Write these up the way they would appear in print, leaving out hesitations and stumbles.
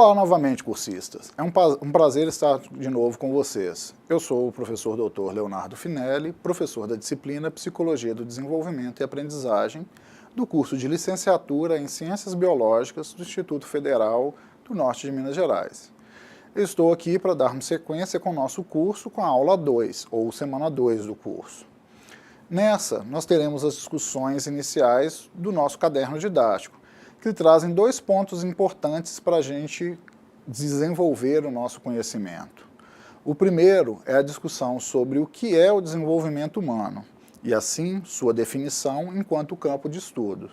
Olá novamente, cursistas. É um prazer estar de novo com vocês. Eu sou o professor Dr. Leonardo Finelli, professor da disciplina Psicologia do Desenvolvimento e Aprendizagem, do curso de Licenciatura em Ciências Biológicas do Instituto Federal do Norte de Minas Gerais. Eu estou aqui para darmos sequência com o nosso curso com a aula 2, ou semana 2 do curso. Nessa, nós teremos as discussões iniciais do nosso caderno didático, que trazem dois pontos importantes para a gente desenvolver o nosso conhecimento. O primeiro é a discussão sobre o que é o desenvolvimento humano, e assim sua definição enquanto campo de estudo.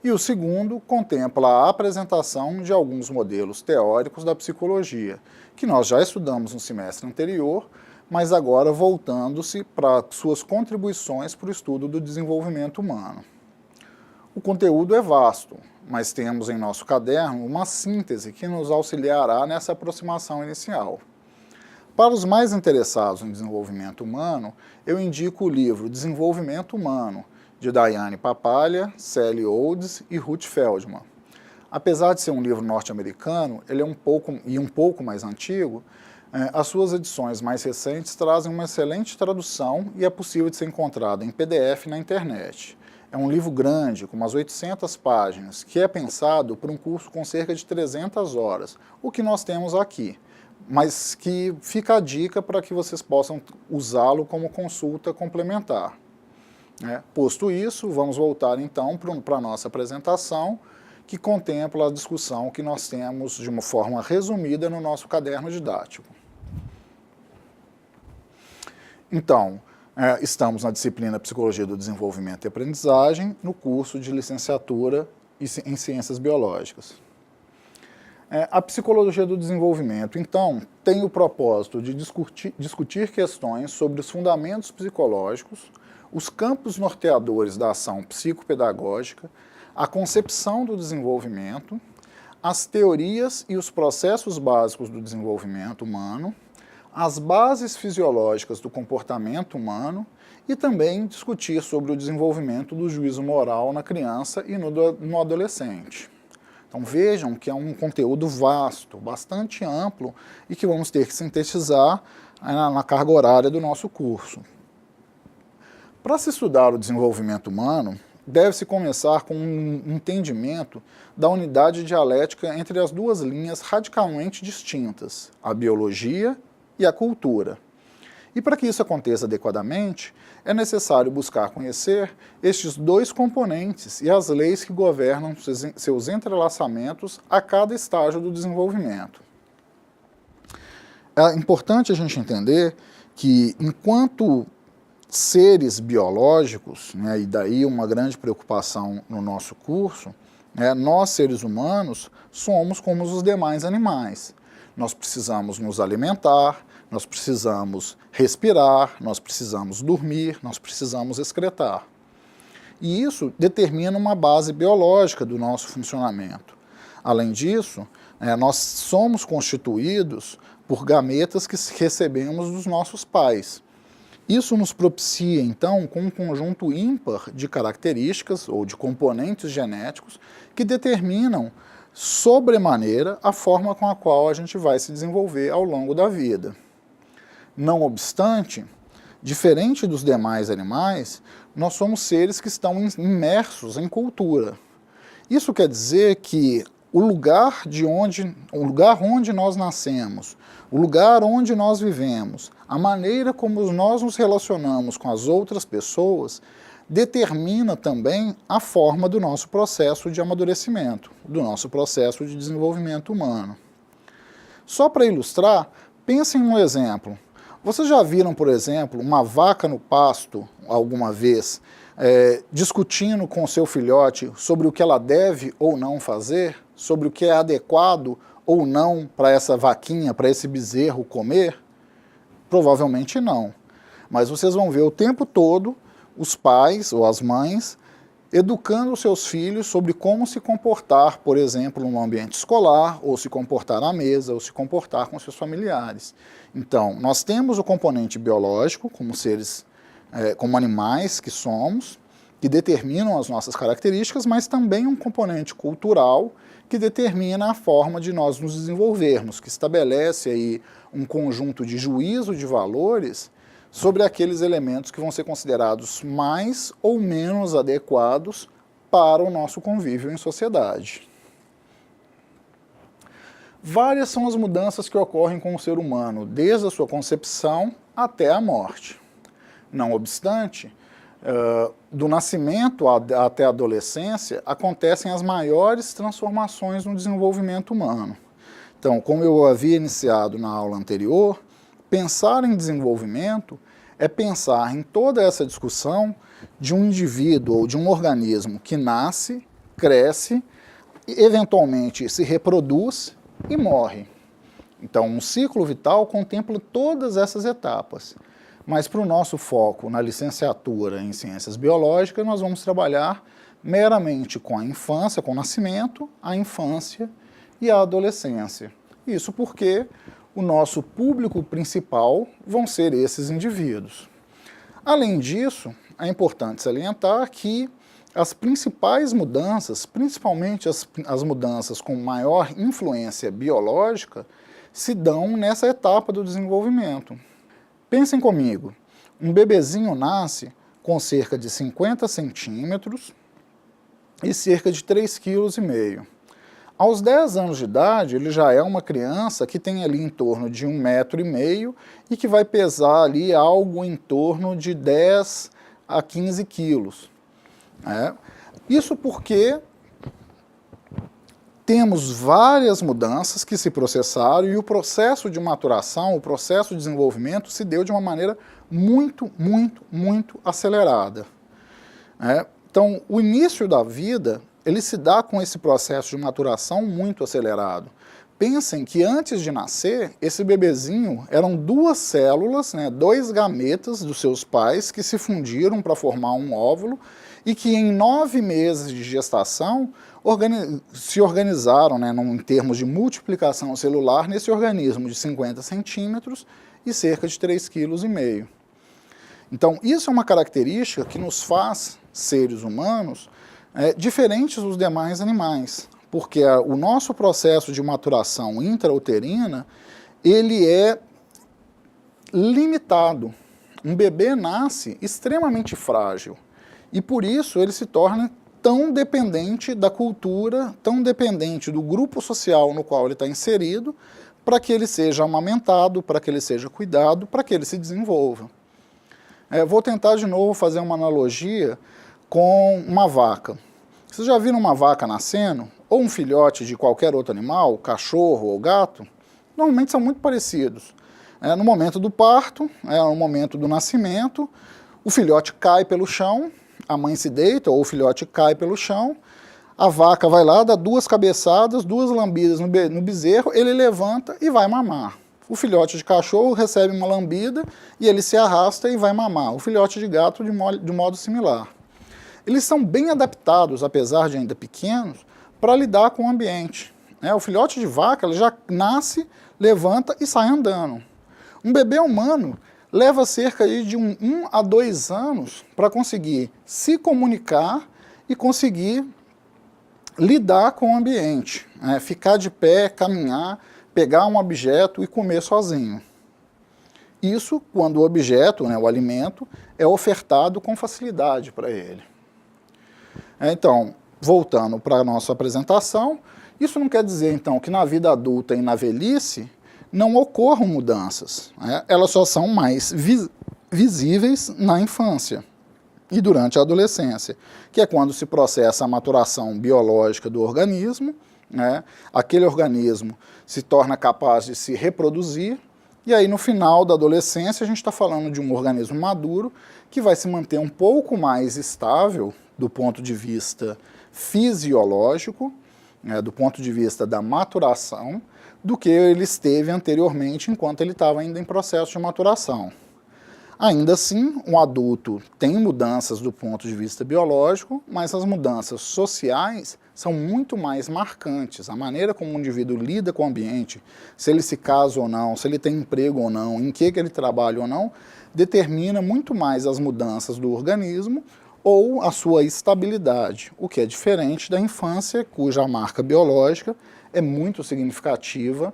E o segundo contempla a apresentação de alguns modelos teóricos da psicologia, que nós já estudamos no semestre anterior, mas agora voltando-se para suas contribuições para o estudo do desenvolvimento humano. O conteúdo é vasto, mas temos em nosso caderno uma síntese que nos auxiliará nessa aproximação inicial. Para os mais interessados em desenvolvimento humano, eu indico o livro Desenvolvimento Humano, de Diane Papalia, Sally Olds e Ruth Feldman. Apesar de ser um livro norte-americano, ele é um pouco mais antigo, as suas edições mais recentes trazem uma excelente tradução e é possível de ser encontrado em PDF na internet. É um livro grande, com umas 800 páginas, que é pensado para um curso com cerca de 300 horas, o que nós temos aqui, mas que fica a dica para que vocês possam usá-lo como consulta complementar. Posto isso, vamos voltar então para a nossa apresentação, que contempla a discussão que nós temos de uma forma resumida no nosso caderno didático. Então, estamos na disciplina Psicologia do Desenvolvimento e Aprendizagem, no curso de Licenciatura em Ciências Biológicas. A Psicologia do Desenvolvimento, então, tem o propósito de discutir questões sobre os fundamentos psicológicos, os campos norteadores da ação psicopedagógica, a concepção do desenvolvimento, as teorias e os processos básicos do desenvolvimento humano, as bases fisiológicas do comportamento humano e também discutir sobre o desenvolvimento do juízo moral na criança e no adolescente. Então vejam que é um conteúdo vasto, bastante amplo e que vamos ter que sintetizar na carga horária do nosso curso. Para se estudar o desenvolvimento humano, deve-se começar com um entendimento da unidade dialética entre as duas linhas radicalmente distintas, a biologia e a cultura. E para que isso aconteça adequadamente, é necessário buscar conhecer estes dois componentes e as leis que governam seus entrelaçamentos a cada estágio do desenvolvimento. É importante a gente entender que, enquanto seres biológicos, e daí uma grande preocupação no nosso curso, nós, seres humanos, somos como os demais animais. Nós precisamos nos alimentar, nós precisamos respirar, nós precisamos dormir, nós precisamos excretar. E isso determina uma base biológica do nosso funcionamento. Além disso, nós somos constituídos por gametas que recebemos dos nossos pais. Isso nos propicia, então, com um conjunto ímpar de características ou de componentes genéticos que determinam sobremaneira a forma com a qual a gente vai se desenvolver ao longo da vida. Não obstante, diferente dos demais animais, nós somos seres que estão imersos em cultura. Isso quer dizer que o lugar onde nós nascemos, o lugar onde nós vivemos, a maneira como nós nos relacionamos com as outras pessoas, determina também a forma do nosso processo de amadurecimento, do nosso processo de desenvolvimento humano. Só para ilustrar, pensem num exemplo. Vocês já viram, por exemplo, uma vaca no pasto, alguma vez, discutindo com o seu filhote sobre o que ela deve ou não fazer, sobre o que é adequado ou não para essa vaquinha, para esse bezerro comer? Provavelmente não. Mas vocês vão ver o tempo todo os pais ou as mães educando os seus filhos sobre como se comportar, por exemplo, no ambiente escolar, ou se comportar à mesa, ou se comportar com seus familiares. Então, nós temos o componente biológico, como seres, como animais que somos, que determinam as nossas características, mas também um componente cultural que determina a forma de nós nos desenvolvermos, que estabelece aí um conjunto de juízo de valores sobre aqueles elementos que vão ser considerados mais ou menos adequados para o nosso convívio em sociedade. Várias são as mudanças que ocorrem com o ser humano, desde a sua concepção até a morte. Não obstante, do nascimento até a adolescência, acontecem as maiores transformações no desenvolvimento humano. Então, como eu havia iniciado na aula anterior, pensar em desenvolvimento é pensar em toda essa discussão de um indivíduo ou de um organismo que nasce, cresce, eventualmente se reproduz e morre. Então, um ciclo vital contempla todas essas etapas. Mas para o nosso foco na licenciatura em Ciências Biológicas, nós vamos trabalhar meramente com a infância, com o nascimento, a infância e a adolescência. Isso porque o nosso público principal vão ser esses indivíduos. Além disso, é importante salientar que as principais mudanças, principalmente as mudanças com maior influência biológica, se dão nessa etapa do desenvolvimento. Pensem comigo, um bebezinho nasce com cerca de 50 centímetros e cerca de 3,5 kg. Aos 10 anos de idade, ele já é uma criança que tem ali em torno de 1,5 m e que vai pesar ali algo em torno de 10 a 15 quilos. Isso porque temos várias mudanças que se processaram e o processo de maturação, o processo de desenvolvimento se deu de uma maneira muito acelerada. Então, o início da vida, ele se dá com esse processo de maturação muito acelerado. Pensem que antes de nascer, esse bebezinho eram duas células, dois gametas dos seus pais que se fundiram para formar um óvulo e que em 9 meses de gestação se organizaram em termos de multiplicação celular nesse organismo de 50 centímetros e cerca de 3,5 kg. Então, isso é uma característica que nos faz, seres humanos, diferentes dos demais animais, porque o nosso processo de maturação intrauterina, ele é limitado. Um bebê nasce extremamente frágil e por isso ele se torna tão dependente da cultura, tão dependente do grupo social no qual ele está inserido, para que ele seja amamentado, para que ele seja cuidado, para que ele se desenvolva. Vou tentar de novo fazer uma analogia com uma vaca. Vocês já viram uma vaca nascendo? Ou um filhote de qualquer outro animal, cachorro ou gato? Normalmente são muito parecidos. No momento do parto, no momento do nascimento, o filhote cai pelo chão, a mãe se deita ou o filhote cai pelo chão, a vaca vai lá, dá 2 cabeçadas, 2 lambidas no bezerro, ele levanta e vai mamar. O filhote de cachorro recebe uma lambida e ele se arrasta e vai mamar. O filhote de gato de modo similar. Eles são bem adaptados, apesar de ainda pequenos, para lidar com o ambiente. O filhote de vaca ele já nasce, levanta e sai andando. Um bebê humano leva cerca de 1 a 2 anos para conseguir se comunicar e conseguir lidar com o ambiente. Ficar de pé, caminhar, pegar um objeto e comer sozinho. Isso quando o objeto, o alimento, é ofertado com facilidade para ele. Então, voltando para a nossa apresentação, isso não quer dizer, então, que na vida adulta e na velhice não ocorram mudanças. Elas só são mais visíveis na infância e durante a adolescência, que é quando se processa a maturação biológica do organismo, aquele organismo se torna capaz de se reproduzir, e aí no final da adolescência a gente está falando de um organismo maduro que vai se manter um pouco mais estável do ponto de vista fisiológico, do ponto de vista da maturação, do que ele esteve anteriormente enquanto ele estava ainda em processo de maturação. Ainda assim, um adulto tem mudanças do ponto de vista biológico, mas as mudanças sociais são muito mais marcantes. A maneira como o indivíduo lida com o ambiente, se ele se casa ou não, se ele tem emprego ou não, em que ele trabalha ou não, determina muito mais as mudanças do organismo, ou a sua estabilidade, o que é diferente da infância, cuja marca biológica é muito significativa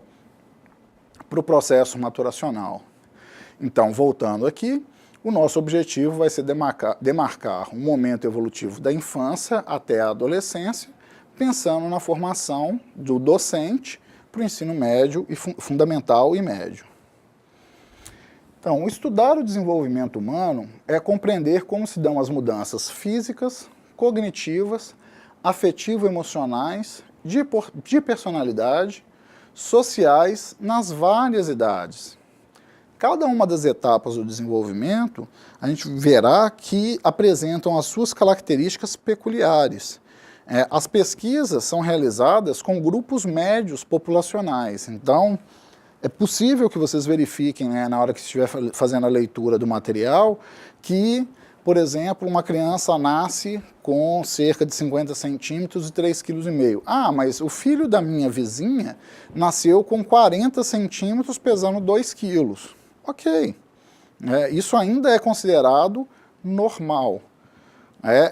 para o processo maturacional. Então, voltando aqui, o nosso objetivo vai ser demarcar um momento evolutivo da infância até a adolescência, pensando na formação do docente para o ensino médio, e fundamental e médio. Então, estudar o desenvolvimento humano é compreender como se dão as mudanças físicas, cognitivas, afetivo-emocionais, de personalidade, sociais nas várias idades. Cada uma das etapas do desenvolvimento, a gente verá que apresentam as suas características peculiares. As pesquisas são realizadas com grupos médios populacionais, então é possível que vocês verifiquem, na hora que estiver fazendo a leitura do material, que, por exemplo, uma criança nasce com cerca de 50 centímetros e 3,5 kg. Ah, mas o filho da minha vizinha nasceu com 40 centímetros pesando 2 quilos. Ok, isso ainda é considerado normal.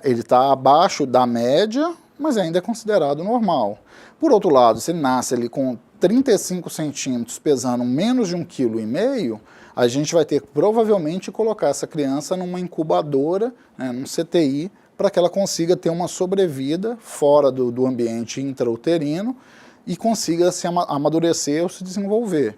Ele está abaixo da média, mas ainda é considerado normal. Por outro lado, se ele nasce ali com 35 centímetros pesando menos de 1,5 kg, a gente vai ter que provavelmente colocar essa criança numa incubadora, num CTI, para que ela consiga ter uma sobrevida fora do ambiente intrauterino e consiga se amadurecer ou se desenvolver.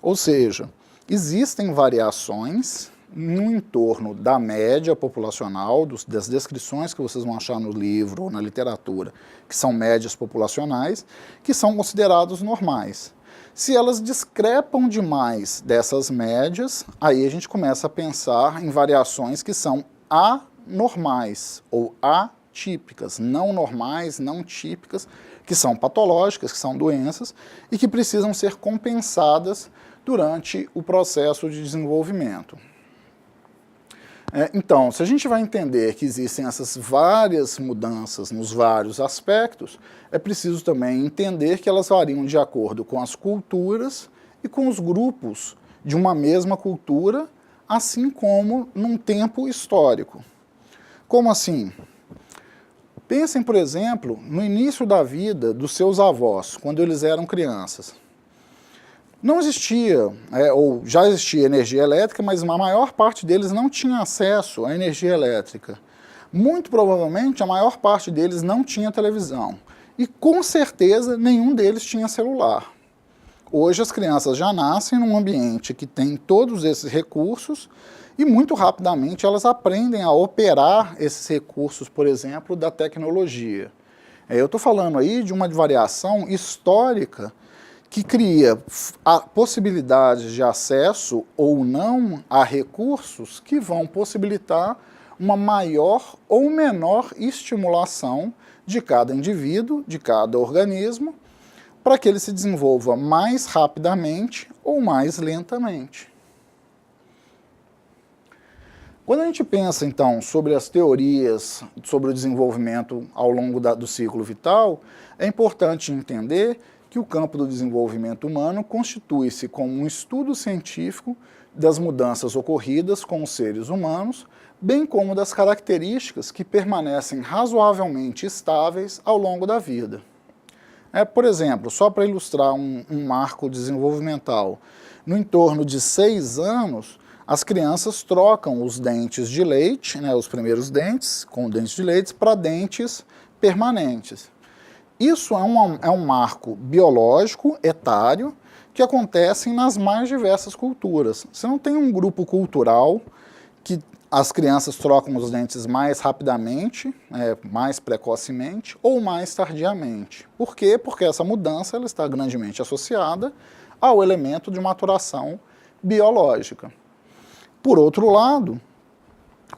Ou seja, existem variações no entorno da média populacional, das descrições que vocês vão achar no livro ou na literatura, que são médias populacionais, que são considerados normais. Se elas discrepam demais dessas médias, aí a gente começa a pensar em variações que são anormais ou atípicas, não normais, não típicas, que são patológicas, que são doenças e que precisam ser compensadas durante o processo de desenvolvimento. Então, se a gente vai entender que existem essas várias mudanças nos vários aspectos, é preciso também entender que elas variam de acordo com as culturas e com os grupos de uma mesma cultura, assim como num tempo histórico. Como assim? Pensem, por exemplo, no início da vida dos seus avós, quando eles eram crianças. Não existia, ou já existia energia elétrica, mas a maior parte deles não tinha acesso à energia elétrica. Muito provavelmente a maior parte deles não tinha televisão. E com certeza nenhum deles tinha celular. Hoje as crianças já nascem num ambiente que tem todos esses recursos e muito rapidamente elas aprendem a operar esses recursos, por exemplo, da tecnologia. Eu estou falando aí de uma variação histórica que cria a possibilidade de acesso ou não a recursos que vão possibilitar uma maior ou menor estimulação de cada indivíduo, de cada organismo, para que ele se desenvolva mais rapidamente ou mais lentamente. Quando a gente pensa, então, sobre as teorias sobre o desenvolvimento ao longo do ciclo vital, é importante entender que o campo do desenvolvimento humano constitui-se como um estudo científico das mudanças ocorridas com os seres humanos, bem como das características que permanecem razoavelmente estáveis ao longo da vida. Por exemplo, só para ilustrar um marco desenvolvimental, no entorno de 6 anos, as crianças trocam os dentes de leite, os primeiros dentes, com dentes de leite, para dentes permanentes. Isso é um marco biológico, etário, que acontece nas mais diversas culturas. Você não tem um grupo cultural que as crianças trocam os dentes mais rapidamente, mais precocemente ou mais tardiamente. Por quê? Porque essa mudança ela está grandemente associada ao elemento de maturação biológica. Por outro lado,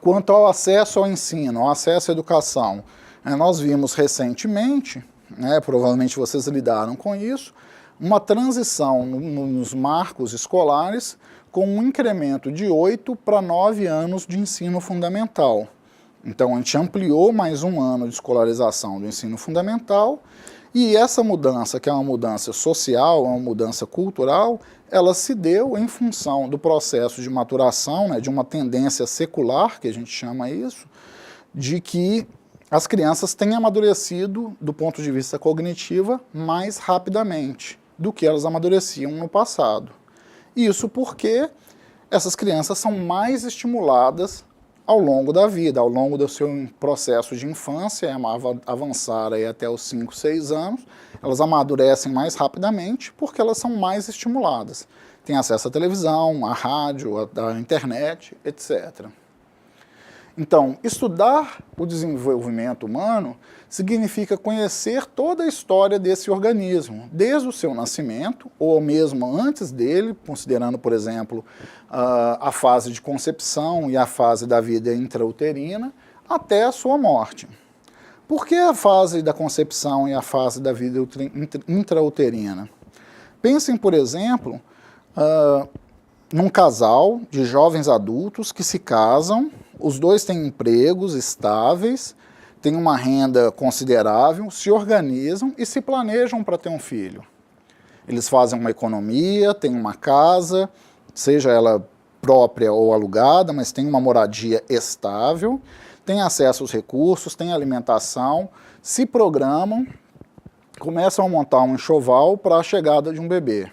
quanto ao acesso ao ensino, ao acesso à educação, nós vimos recentemente, provavelmente vocês lidaram com isso, uma transição nos marcos escolares com um incremento de 8 para 9 anos de ensino fundamental. Então a gente ampliou mais um ano de escolarização do ensino fundamental e essa mudança, que é uma mudança social, é uma mudança cultural, ela se deu em função do processo de maturação, de uma tendência secular, que a gente chama isso, de que as crianças têm amadurecido do ponto de vista cognitivo mais rapidamente do que elas amadureciam no passado. Isso porque essas crianças são mais estimuladas ao longo da vida, ao longo do seu processo de infância, avançar aí até os 5, 6 anos, elas amadurecem mais rapidamente porque elas são mais estimuladas. Têm acesso à televisão, à rádio, à internet, etc. Então, estudar o desenvolvimento humano significa conhecer toda a história desse organismo, desde o seu nascimento, ou mesmo antes dele, considerando, por exemplo, a fase de concepção e a fase da vida intrauterina, até a sua morte. Por que a fase da concepção e a fase da vida intrauterina? Pensem, por exemplo, num casal de jovens adultos que se casam, os dois têm empregos estáveis, têm uma renda considerável, se organizam e se planejam para ter um filho. Eles fazem uma economia, têm uma casa, seja ela própria ou alugada, mas tem uma moradia estável, têm acesso aos recursos, têm alimentação, se programam, começam a montar um enxoval para a chegada de um bebê.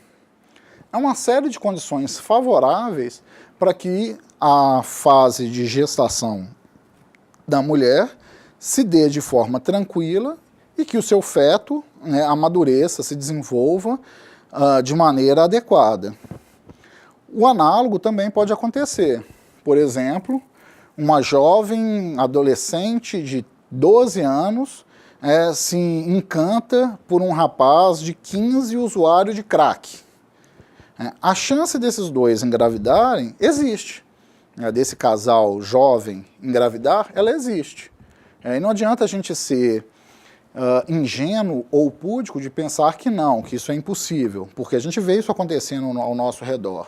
É uma série de condições favoráveis para que a fase de gestação da mulher se dê de forma tranquila e que o seu feto, né, amadureça, se desenvolva de maneira adequada. O análogo também pode acontecer. Por exemplo, uma jovem adolescente de 12 anos se encanta por um rapaz de 15 usuário de crack. A chance desses dois engravidarem existe. Desse casal jovem engravidar, ela existe. E não adianta a gente ser ingênuo ou púdico de pensar que não, que isso é impossível, porque a gente vê isso acontecendo ao nosso redor.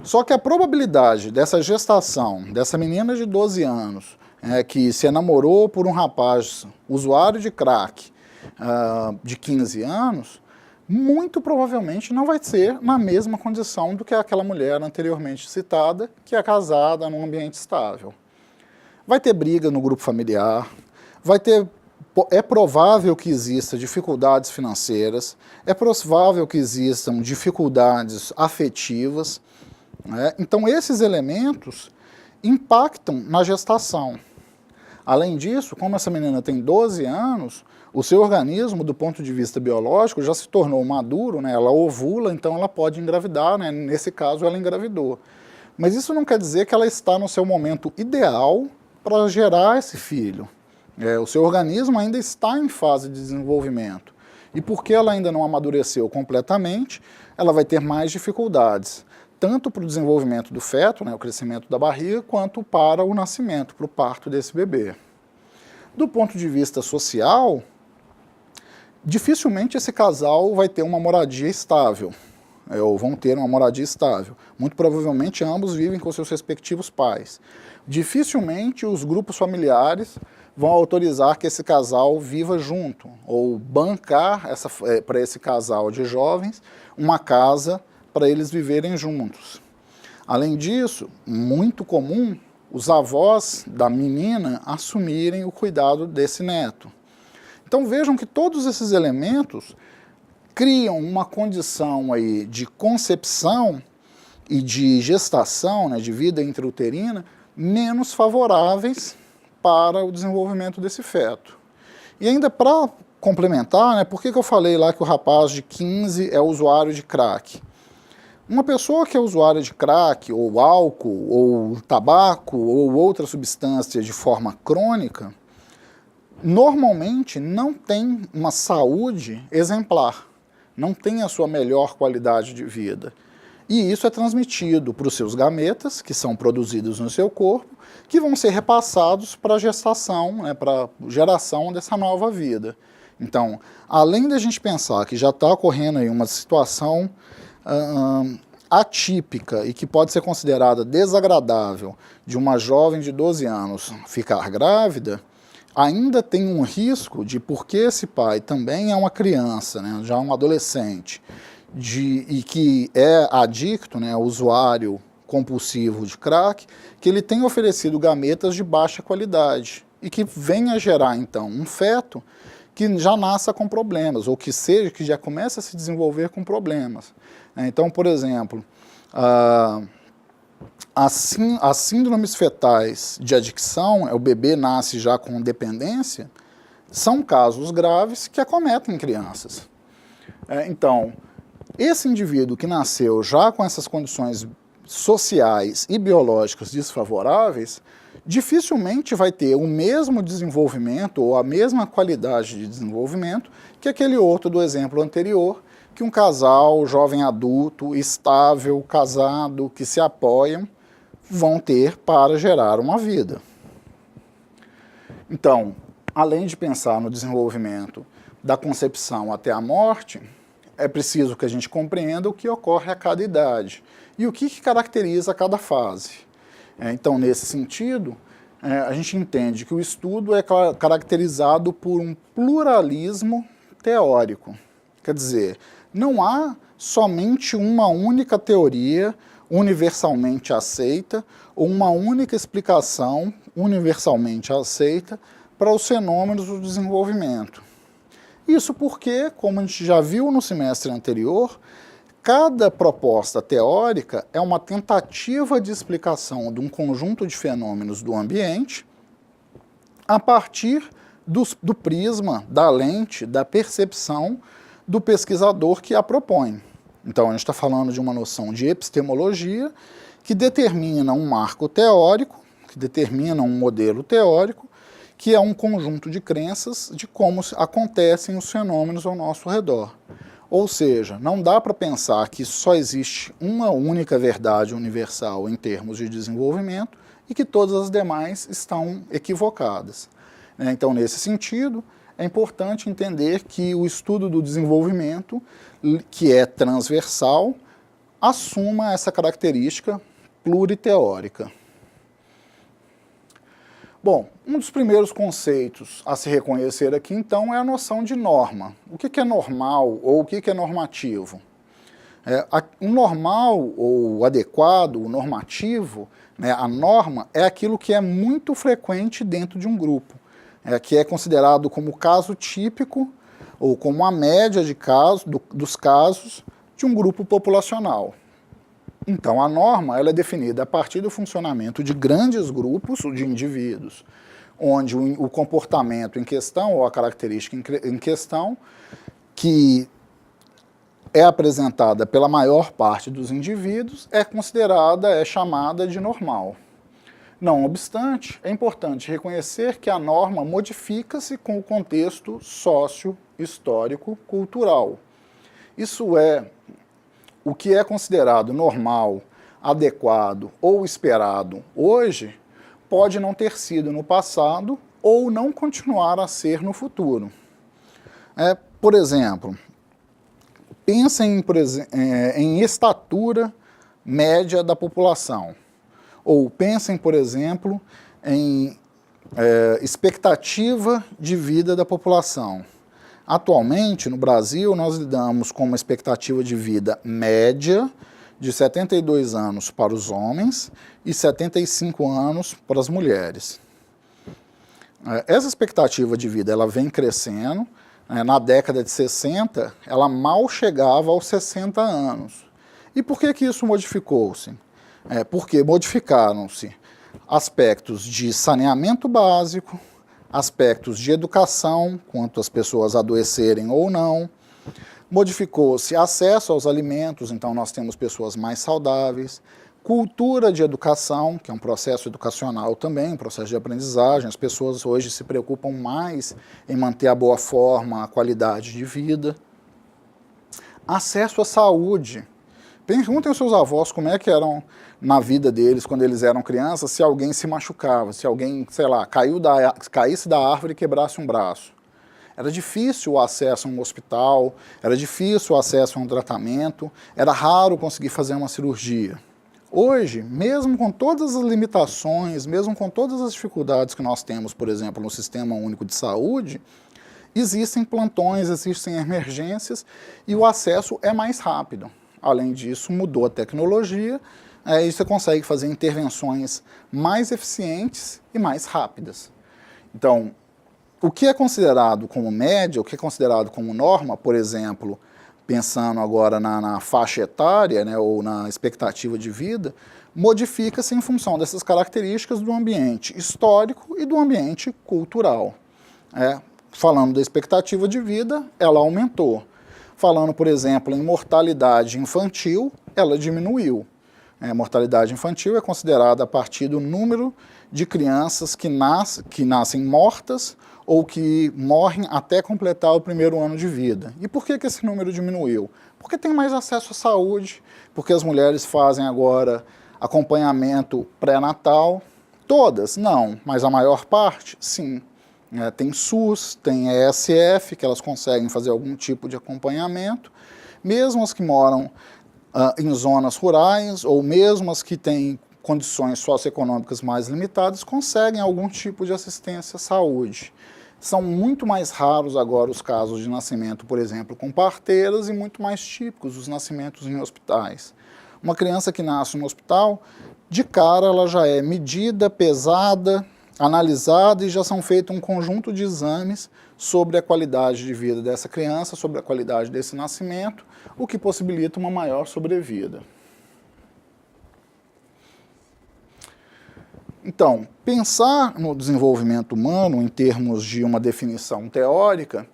Só que a probabilidade dessa gestação, dessa menina de 12 anos, que se enamorou por um rapaz usuário de crack de 15 anos, muito provavelmente não vai ser na mesma condição do que aquela mulher anteriormente citada, que é casada num ambiente estável. Vai ter briga no grupo familiar, é provável que exista dificuldades financeiras, é provável que existam dificuldades afetivas, né? Então esses elementos impactam na gestação. Além disso, como essa menina tem 12 anos, o seu organismo, do ponto de vista biológico, já se tornou maduro, né? Ela ovula, então ela pode engravidar, né? Nesse caso ela engravidou. Mas isso não quer dizer que ela está no seu momento ideal para gerar esse filho. O seu organismo ainda está em fase de desenvolvimento. E porque ela ainda não amadureceu completamente, ela vai ter mais dificuldades, tanto para o desenvolvimento do feto, né, o crescimento da barriga, quanto para o nascimento, para o parto desse bebê. Do ponto de vista social, dificilmente esse casal vai ter uma moradia estável, ou vão ter uma moradia estável. Muito provavelmente ambos vivem com seus respectivos pais. Dificilmente os grupos familiares vão autorizar que esse casal viva junto, ou bancar para esse casal de jovens uma casa para eles viverem juntos. Além disso, muito comum os avós da menina assumirem o cuidado desse neto. Então vejam que todos esses elementos criam uma condição aí de concepção e de gestação, né, de vida intrauterina, menos favoráveis para o desenvolvimento desse feto. E ainda para complementar, né, por que eu falei lá que o rapaz de 15 é usuário de crack? Uma pessoa que é usuária de crack, ou álcool, ou tabaco, ou outra substância de forma crônica, normalmente não tem uma saúde exemplar, não tem a sua melhor qualidade de vida. E isso é transmitido para os seus gametas, que são produzidos no seu corpo, que vão ser repassados para a gestação, né, para a geração dessa nova vida. Então, além da gente pensar que já está ocorrendo aí uma situação atípica e que pode ser considerada desagradável de uma jovem de 12 anos ficar grávida, ainda tem um risco de, porque esse pai também é uma criança, né, já um adolescente, e que é adicto, né, usuário compulsivo de crack, que ele tem oferecido gametas de baixa qualidade e que venha a gerar, então, um feto que já nasça com problemas, ou que já comece a se desenvolver com problemas. Então, por exemplo, as síndromes fetais de adicção, o bebê nasce já com dependência, são casos graves que acometem crianças. Então, esse indivíduo que nasceu já com essas condições sociais e biológicas desfavoráveis, dificilmente vai ter o mesmo desenvolvimento ou a mesma qualidade de desenvolvimento que aquele outro do exemplo anterior, que um casal, jovem adulto, estável, casado, que se apoiam, vão ter para gerar uma vida. Então, além de pensar no desenvolvimento da concepção até a morte, é preciso que a gente compreenda o que ocorre a cada idade e o que caracteriza cada fase. Então, nesse sentido, a gente entende que o estudo é caracterizado por um pluralismo teórico. Quer dizer, não há somente uma única teoria universalmente aceita ou uma única explicação universalmente aceita para os fenômenos do desenvolvimento. Isso porque, como a gente já viu no semestre anterior, cada proposta teórica é uma tentativa de explicação de um conjunto de fenômenos do ambiente a partir do prisma, da lente, da percepção do pesquisador que a propõe. Então, a gente está falando de uma noção de epistemologia que determina um marco teórico, que determina um modelo teórico, que é um conjunto de crenças de como acontecem os fenômenos ao nosso redor. Ou seja, não dá para pensar que só existe uma única verdade universal em termos de desenvolvimento e que todas as demais estão equivocadas. Então, nesse sentido, é importante entender que o estudo do desenvolvimento, que é transversal, assuma essa característica pluriteórica. Bom, um dos primeiros conceitos a se reconhecer aqui, então, é a noção de norma. O que é normal ou o que é normativo? O normal ou adequado, o normativo, a norma é aquilo que é muito frequente dentro de um grupo, que é considerado como caso típico ou como a média de dos casos de um grupo populacional. Então, a norma ela é definida a partir do funcionamento de grandes grupos de indivíduos, onde o comportamento em questão, ou a característica em questão, que é apresentada pela maior parte dos indivíduos, é chamada de normal. Não obstante, é importante reconhecer que a norma modifica-se com o contexto sócio-histórico cultural. Isso é, o que é considerado normal, adequado ou esperado hoje, pode não ter sido no passado ou não continuar a ser no futuro. Por exemplo, pensem em estatura média da população. Ou pensem, por exemplo, em expectativa de vida da população. Atualmente, no Brasil, nós lidamos com uma expectativa de vida média de 72 anos para os homens e 75 anos para as mulheres. Essa expectativa de vida ela vem crescendo. Na década de 60, ela mal chegava aos 60 anos. E por que isso modificou-se? Porque modificaram-se aspectos de saneamento básico, aspectos de educação, quanto as pessoas adoecerem ou não, modificou-se acesso aos alimentos, então nós temos pessoas mais saudáveis, cultura de educação, que é um processo educacional também, um processo de aprendizagem, as pessoas hoje se preocupam mais em manter a boa forma, a qualidade de vida. Acesso à saúde. Perguntem aos seus avós como é que eram na vida deles quando eles eram crianças, se alguém se machucava, se alguém, sei lá, caísse da árvore e quebrasse um braço. Era difícil o acesso a um hospital, era difícil o acesso a um tratamento, era raro conseguir fazer uma cirurgia. Hoje, mesmo com todas as limitações, mesmo com todas as dificuldades que nós temos, por exemplo, no Sistema Único de Saúde, existem plantões, existem emergências e o acesso é mais rápido. Além disso, mudou a tecnologia e você consegue fazer intervenções mais eficientes e mais rápidas. Então, o que é considerado como média, o que é considerado como norma, por exemplo, pensando agora na faixa etária, né, ou na expectativa de vida, modifica-se em função dessas características do ambiente histórico e do ambiente cultural. Falando da expectativa de vida, ela aumentou. Falando, por exemplo, em mortalidade infantil, ela diminuiu. Mortalidade infantil é considerada a partir do número de crianças que nascem mortas ou que morrem até completar o primeiro ano de vida. E por que esse número diminuiu? Porque tem mais acesso à saúde, porque as mulheres fazem agora acompanhamento pré-natal. Todas? Não, mas a maior parte, sim. Tem SUS, tem ESF, que elas conseguem fazer algum tipo de acompanhamento. Mesmo as que moram em zonas rurais, ou mesmo as que têm condições socioeconômicas mais limitadas, conseguem algum tipo de assistência à saúde. São muito mais raros agora os casos de nascimento, por exemplo, com parteiras, e muito mais típicos os nascimentos em hospitais. Uma criança que nasce no hospital, de cara ela já é medida, pesada, analisada, e já são feitos um conjunto de exames sobre a qualidade de vida dessa criança, sobre a qualidade desse nascimento, o que possibilita uma maior sobrevida. Então, pensar no desenvolvimento humano em termos de uma definição teórica,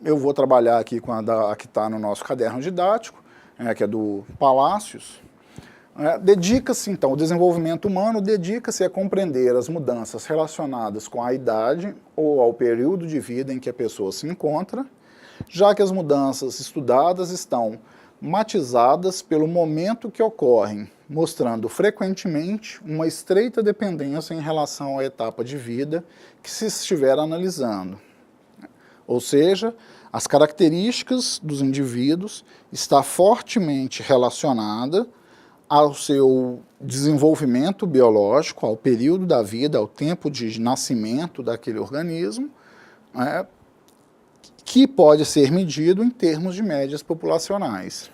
eu vou trabalhar aqui com a que está no nosso caderno didático, que é do Palácios. Dedica-se, então, o desenvolvimento humano dedica-se a compreender as mudanças relacionadas com a idade ou ao período de vida em que a pessoa se encontra, já que as mudanças estudadas estão matizadas pelo momento que ocorrem, mostrando frequentemente uma estreita dependência em relação à etapa de vida que se estiver analisando. Ou seja, as características dos indivíduos estão fortemente relacionadas ao seu desenvolvimento biológico, ao período da vida, ao tempo de nascimento daquele organismo, que pode ser medido em termos de médias populacionais.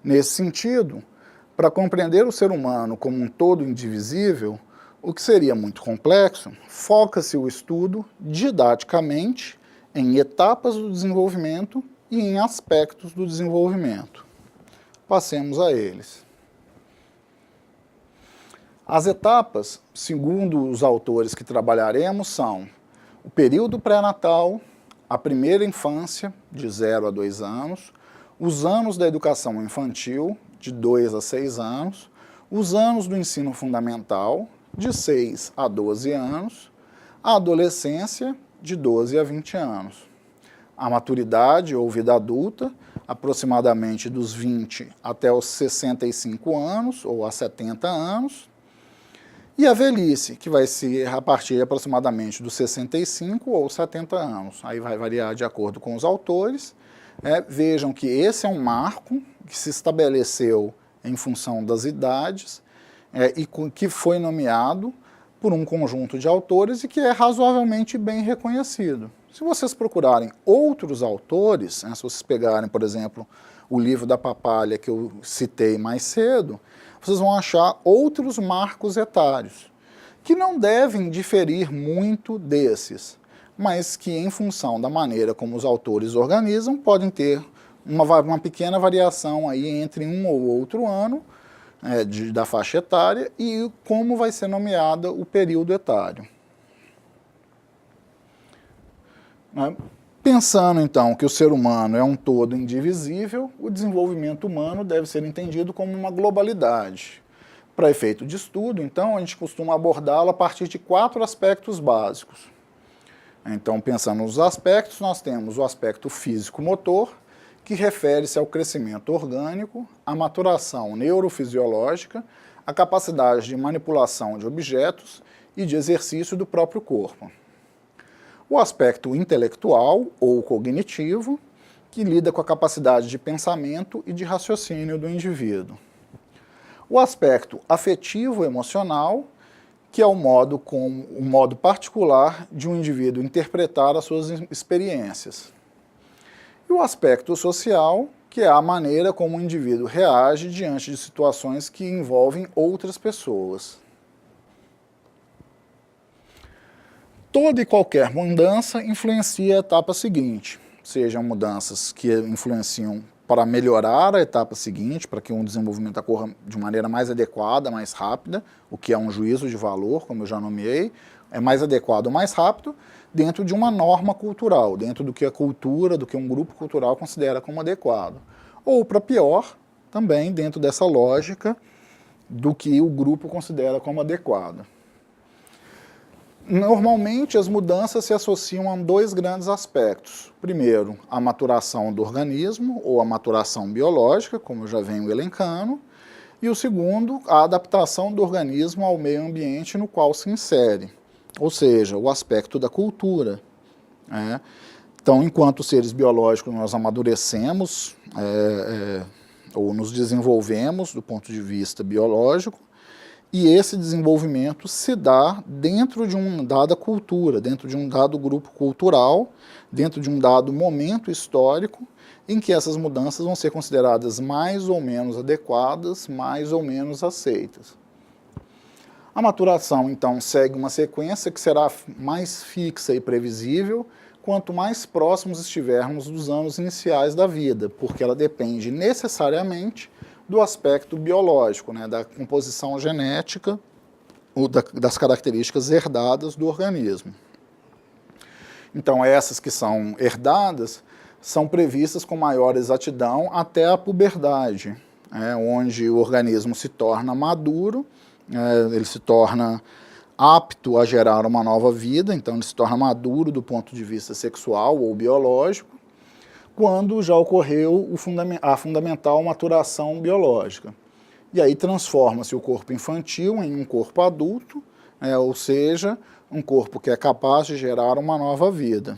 Nesse sentido, para compreender o ser humano como um todo indivisível, o que seria muito complexo, foca-se o estudo didaticamente em etapas do desenvolvimento e em aspectos do desenvolvimento. Passemos a eles. As etapas, segundo os autores que trabalharemos, são o período pré-natal, a primeira infância, de 0 a 2 anos, os anos da educação infantil, de 2 a 6 anos, os anos do ensino fundamental, de 6 a 12 anos, a adolescência, de 12 a 20 anos, a maturidade ou vida adulta, aproximadamente dos 20 até os 65 anos ou a 70 anos, e a velhice, que vai ser a partir aproximadamente dos 65 ou 70 anos. Aí vai variar de acordo com os autores. Vejam que esse é um marco que se estabeleceu em função das idades e que foi nomeado por um conjunto de autores e que é razoavelmente bem reconhecido. Se vocês procurarem outros autores, se vocês pegarem, por exemplo, o livro da Papalha que eu citei mais cedo, vocês vão achar outros marcos etários, que não devem diferir muito desses, mas que, em função da maneira como os autores organizam, podem ter uma pequena variação aí entre um ou outro ano da faixa etária e como vai ser nomeada o período etário. Pensando, então, que o ser humano é um todo indivisível, o desenvolvimento humano deve ser entendido como uma globalidade. Para efeito de estudo, então, a gente costuma abordá-lo a partir de 4 aspectos básicos. Então, pensando nos aspectos, nós temos o aspecto físico-motor, que refere-se ao crescimento orgânico, à maturação neurofisiológica, à capacidade de manipulação de objetos e de exercício do próprio corpo. O aspecto intelectual ou cognitivo, que lida com a capacidade de pensamento e de raciocínio do indivíduo. O aspecto afetivo-emocional, que é o modo particular de um indivíduo interpretar as suas experiências. E o aspecto social, que é a maneira como o indivíduo reage diante de situações que envolvem outras pessoas. Toda e qualquer mudança influencia a etapa seguinte, sejam mudanças que influenciam para melhorar a etapa seguinte, para que um desenvolvimento ocorra de maneira mais adequada, mais rápida, o que é um juízo de valor, como eu já nomeei, é mais adequado, mais rápido, dentro de uma norma cultural, dentro do que a cultura, do que um grupo cultural considera como adequado. Ou, para pior, também dentro dessa lógica do que o grupo considera como adequado. Normalmente, as mudanças se associam a dois grandes aspectos. Primeiro, a maturação do organismo, ou a maturação biológica, como eu já venho elencando, e o segundo, a adaptação do organismo ao meio ambiente no qual se insere, ou seja, o aspecto da cultura. Então, enquanto seres biológicos, nós amadurecemos ou nos desenvolvemos do ponto de vista biológico, e esse desenvolvimento se dá dentro de uma dada cultura, dentro de um dado grupo cultural, dentro de um dado momento histórico, em que essas mudanças vão ser consideradas mais ou menos adequadas, mais ou menos aceitas. A maturação, então, segue uma sequência que será mais fixa e previsível quanto mais próximos estivermos dos anos iniciais da vida, porque ela depende necessariamente do aspecto biológico, da composição genética, ou das características herdadas do organismo. Então, essas que são herdadas são previstas com maior exatidão até a puberdade, onde o organismo se torna maduro, ele se torna apto a gerar uma nova vida, então ele se torna maduro do ponto de vista sexual ou biológico, quando já ocorreu a fundamental maturação biológica. E aí transforma-se o corpo infantil em um corpo adulto, ou seja, um corpo que é capaz de gerar uma nova vida.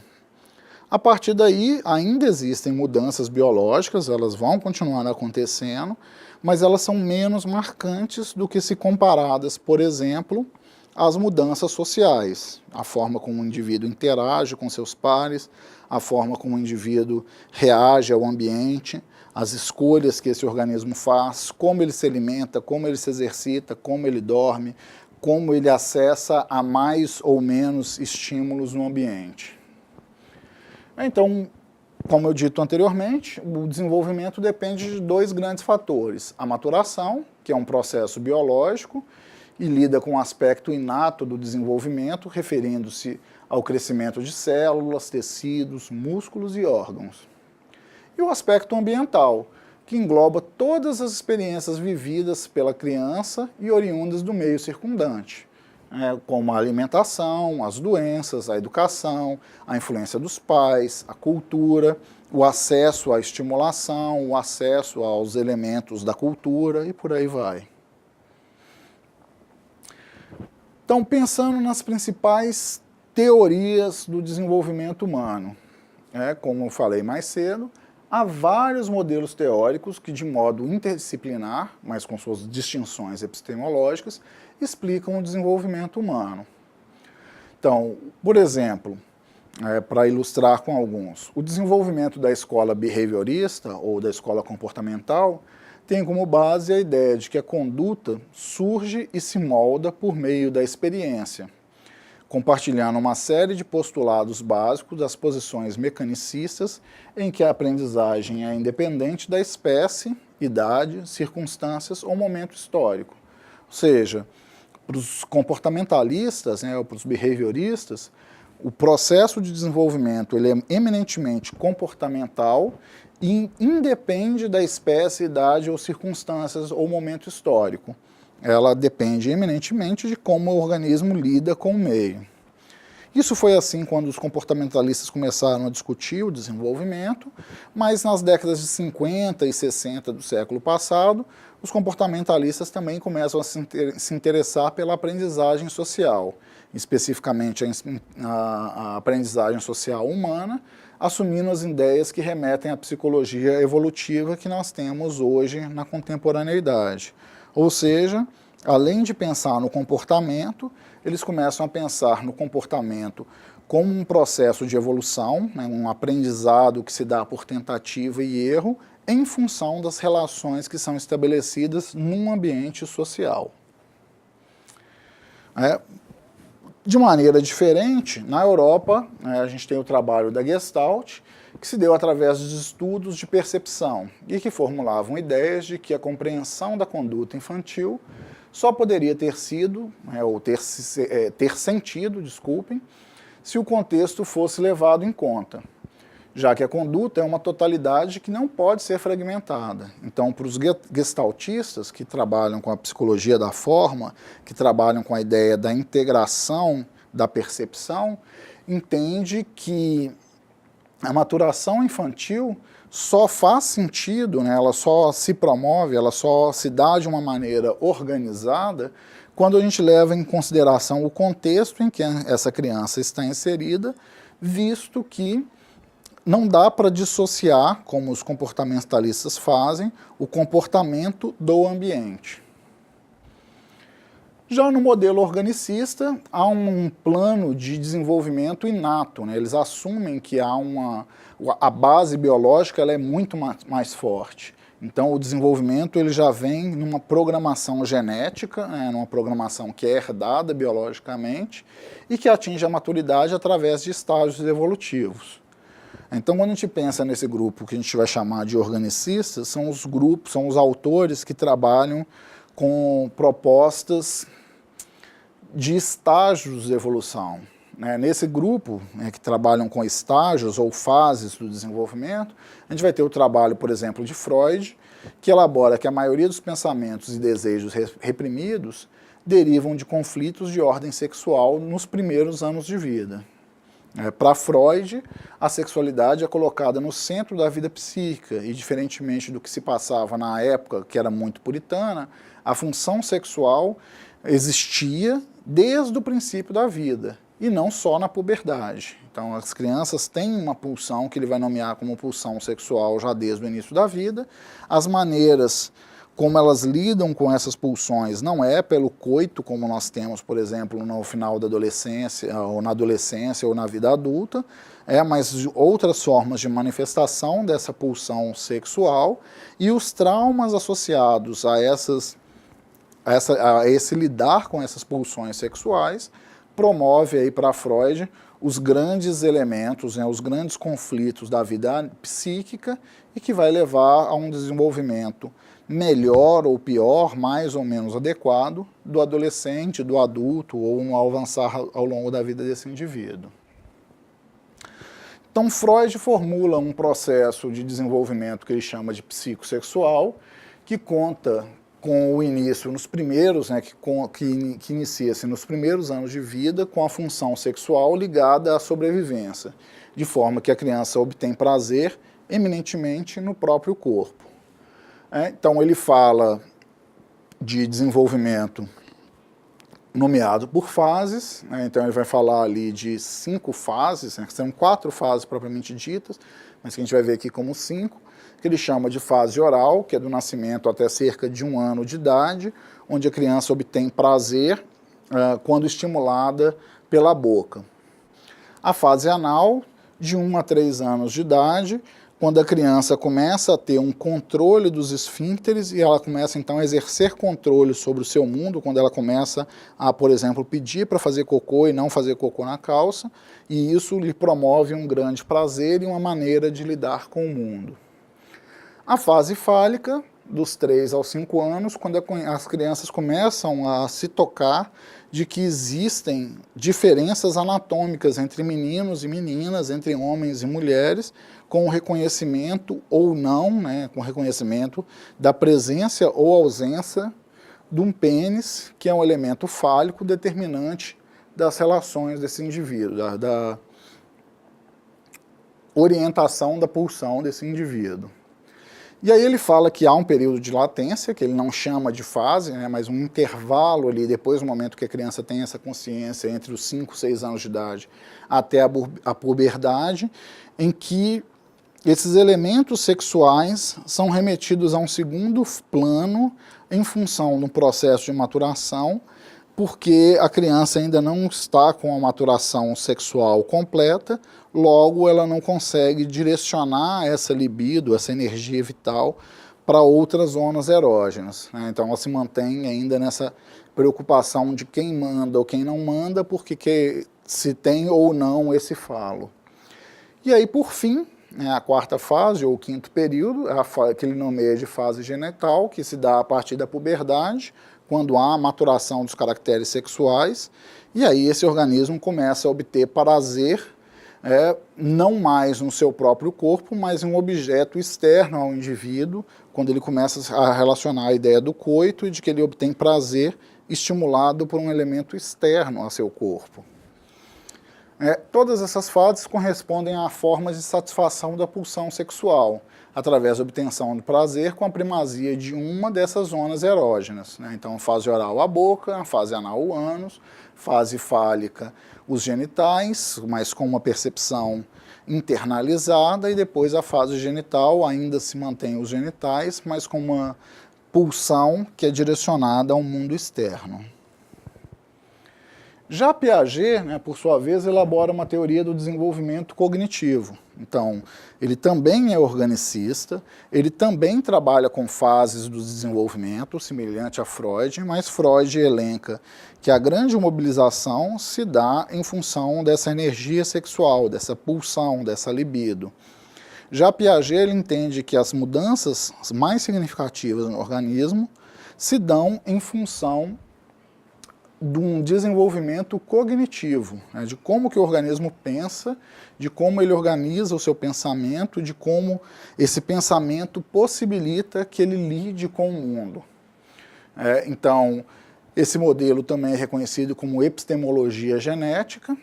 A partir daí, ainda existem mudanças biológicas, elas vão continuar acontecendo, mas elas são menos marcantes do que se comparadas, por exemplo, às mudanças sociais, a forma como o indivíduo interage com seus pares, a forma como o indivíduo reage ao ambiente, as escolhas que esse organismo faz, como ele se alimenta, como ele se exercita, como ele dorme, como ele acessa a mais ou menos estímulos no ambiente. Então, como eu dito anteriormente, o desenvolvimento depende de dois grandes fatores. A maturação, que é um processo biológico, e lida com o aspecto inato do desenvolvimento, referindo-se ao crescimento de células, tecidos, músculos e órgãos. E o aspecto ambiental, que engloba todas as experiências vividas pela criança e oriundas do meio circundante, como a alimentação, as doenças, a educação, a influência dos pais, a cultura, o acesso à estimulação, o acesso aos elementos da cultura e por aí vai. Então, pensando nas principais teorias do desenvolvimento humano, como eu falei mais cedo, há vários modelos teóricos que, de modo interdisciplinar, mas com suas distinções epistemológicas, explicam o desenvolvimento humano. Então, por exemplo, para ilustrar com alguns, o desenvolvimento da escola behaviorista ou da escola comportamental tem como base a ideia de que a conduta surge e se molda por meio da experiência, compartilhando uma série de postulados básicos das posições mecanicistas em que a aprendizagem é independente da espécie, idade, circunstâncias ou momento histórico. Ou seja, para os comportamentalistas, ou para os behavioristas, o processo de desenvolvimento ele é eminentemente comportamental e independe da espécie, idade ou circunstâncias ou momento histórico. Ela depende eminentemente de como o organismo lida com o meio. Isso foi assim quando os comportamentalistas começaram a discutir o desenvolvimento, mas nas décadas de 50 e 60 do século passado, os comportamentalistas também começam a se interessar pela aprendizagem social, especificamente a aprendizagem social humana, assumindo as ideias que remetem à psicologia evolutiva que nós temos hoje na contemporaneidade. Ou seja, além de pensar no comportamento, eles começam a pensar no comportamento como um processo de evolução, né, um aprendizado que se dá por tentativa e erro, em função das relações que são estabelecidas num ambiente social. De maneira diferente, na Europa, a gente tem o trabalho da Gestalt, que se deu através dos estudos de percepção e que formulavam ideias de que a compreensão da conduta infantil só poderia ter sido, ou ter sentido, desculpem, se o contexto fosse levado em conta, já que a conduta é uma totalidade que não pode ser fragmentada. Então, para os gestaltistas, que trabalham com a psicologia da forma, que trabalham com a ideia da integração da percepção, entende que a maturação infantil só faz sentido, né, ela só se promove, ela só se dá de uma maneira organizada quando a gente leva em consideração o contexto em que essa criança está inserida, visto que não dá para dissociar, como os comportamentalistas fazem, o comportamento do ambiente. Já no modelo organicista, há um plano de desenvolvimento inato, né? Eles assumem que a base biológica ela é muito mais forte. Então, o desenvolvimento ele já vem numa programação genética, né? Numa programação que é herdada biologicamente e que atinge a maturidade através de estágios evolutivos. Então, quando a gente pensa nesse grupo que a gente vai chamar de organicistas, são os autores que trabalham com propostas de estágios de evolução. Nesse grupo, que trabalham com estágios ou fases do desenvolvimento, a gente vai ter o trabalho, por exemplo, de Freud, que elabora que a maioria dos pensamentos e desejos reprimidos derivam de conflitos de ordem sexual nos primeiros anos de vida. Para Freud, a sexualidade é colocada no centro da vida psíquica e, diferentemente do que se passava na época, que era muito puritana, a função sexual existia desde o princípio da vida e não só na puberdade. Então, as crianças têm uma pulsão que ele vai nomear como pulsão sexual já desde o início da vida. As maneiras como elas lidam com essas pulsões não é pelo coito, como nós temos, por exemplo, no final da adolescência, ou na adolescência, ou na vida adulta, mas outras formas de manifestação dessa pulsão sexual e os traumas associados a esse lidar com essas pulsões sexuais promove aí para Freud os grandes elementos, os grandes conflitos da vida psíquica e que vai levar a um desenvolvimento melhor ou pior, mais ou menos adequado, do adolescente, do adulto ou no avançar ao longo da vida desse indivíduo. Então, Freud formula um processo de desenvolvimento que ele chama de psicossexual, que conta com o início nos primeiros, que inicia-se nos primeiros anos de vida com a função sexual ligada à sobrevivência, de forma que a criança obtém prazer eminentemente no próprio corpo. Então ele fala de desenvolvimento nomeado por fases, então ele vai falar ali de 5 fases, são 4 fases propriamente ditas, mas que a gente vai ver aqui como 5, que ele chama de fase oral, que é do nascimento até cerca de 1 ano de idade, onde a criança obtém prazer quando estimulada pela boca. A fase anal, de 1 a 3 anos de idade, quando a criança começa a ter um controle dos esfíncteres e ela começa então a exercer controle sobre o seu mundo, quando ela começa a, por exemplo, pedir para fazer cocô e não fazer cocô na calça, e isso lhe promove um grande prazer e uma maneira de lidar com o mundo. A fase fálica, dos 3 aos 5 anos, quando as crianças começam a se tocar de que existem diferenças anatômicas entre meninos e meninas, entre homens e mulheres, com o reconhecimento ou não, com o reconhecimento da presença ou ausência de um pênis, que é um elemento fálico determinante das relações desse indivíduo, da orientação da pulsão desse indivíduo. E aí ele fala que há um período de latência, que ele não chama de fase, mas um intervalo ali, depois do momento que a criança tem essa consciência, entre os 5, 6 anos de idade até a puberdade, em que esses elementos sexuais são remetidos a um segundo plano em função do processo de maturação, porque a criança ainda não está com a maturação sexual completa, logo ela não consegue direcionar essa libido, essa energia vital, para outras zonas erógenas, né? Então ela se mantém ainda nessa preocupação de quem manda ou quem não manda, porque se tem ou não esse falo. E aí, por fim, né, a quarta fase, ou o quinto período, que ele nomeia de fase genital, que se dá a partir da puberdade, quando há a maturação dos caracteres sexuais, e aí esse organismo começa a obter prazer, não mais no seu próprio corpo, mas em um objeto externo ao indivíduo, quando ele começa a relacionar a ideia do coito e de que ele obtém prazer estimulado por um elemento externo a seu corpo. Todas essas fases correspondem a formas de satisfação da pulsão sexual, através da obtenção do prazer com a primazia de uma dessas zonas erógenas, né? Então, fase oral a boca, fase anal o ânus, fase fálica os genitais, mas com uma percepção internalizada, e depois a fase genital ainda se mantém os genitais, mas com uma pulsão que é direcionada ao mundo externo. Já Piaget, né, por sua vez, elabora uma teoria do desenvolvimento cognitivo. Então, ele também é organicista, ele também trabalha com fases do desenvolvimento, semelhante a Freud, mas Freud elenca que a grande mobilização se dá em função dessa energia sexual, dessa pulsão, dessa libido. Já Piaget ele entende que as mudanças mais significativas no organismo se dão em função de um desenvolvimento cognitivo, né, de como que o organismo pensa, de como ele organiza o seu pensamento, de como esse pensamento possibilita que ele lide com o mundo. Então, esse modelo também é reconhecido como epistemologia genética,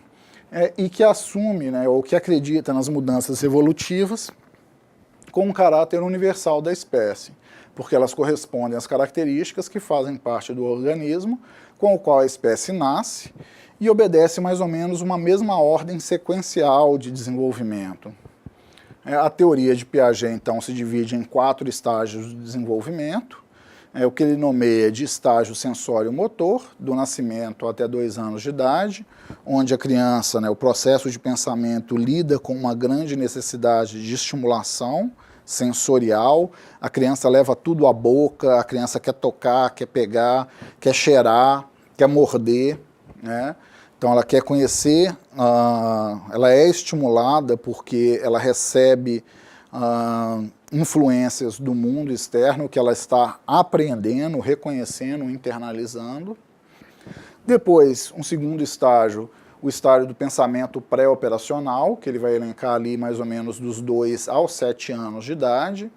e que assume, né, ou que acredita nas mudanças evolutivas com um caráter universal da espécie, porque elas correspondem às características que fazem parte do organismo com o qual a espécie nasce e obedece mais ou menos uma mesma ordem sequencial de desenvolvimento. A teoria de Piaget, então, se divide em 4 estágios de desenvolvimento, o que ele nomeia de estágio sensório-motor, do nascimento até 2 anos de idade, onde a criança, né, o processo de pensamento lida com uma grande necessidade de estimulação sensorial, a criança leva tudo à boca, a criança quer tocar, quer pegar, quer cheirar, quer morder, né? Então ela quer conhecer, ela é estimulada porque ela recebe influências do mundo externo que ela está apreendendo, reconhecendo, internalizando. Depois, um segundo estágio, o estágio do pensamento pré-operacional, que ele vai elencar ali mais ou menos dos 2 aos 7 anos de idade,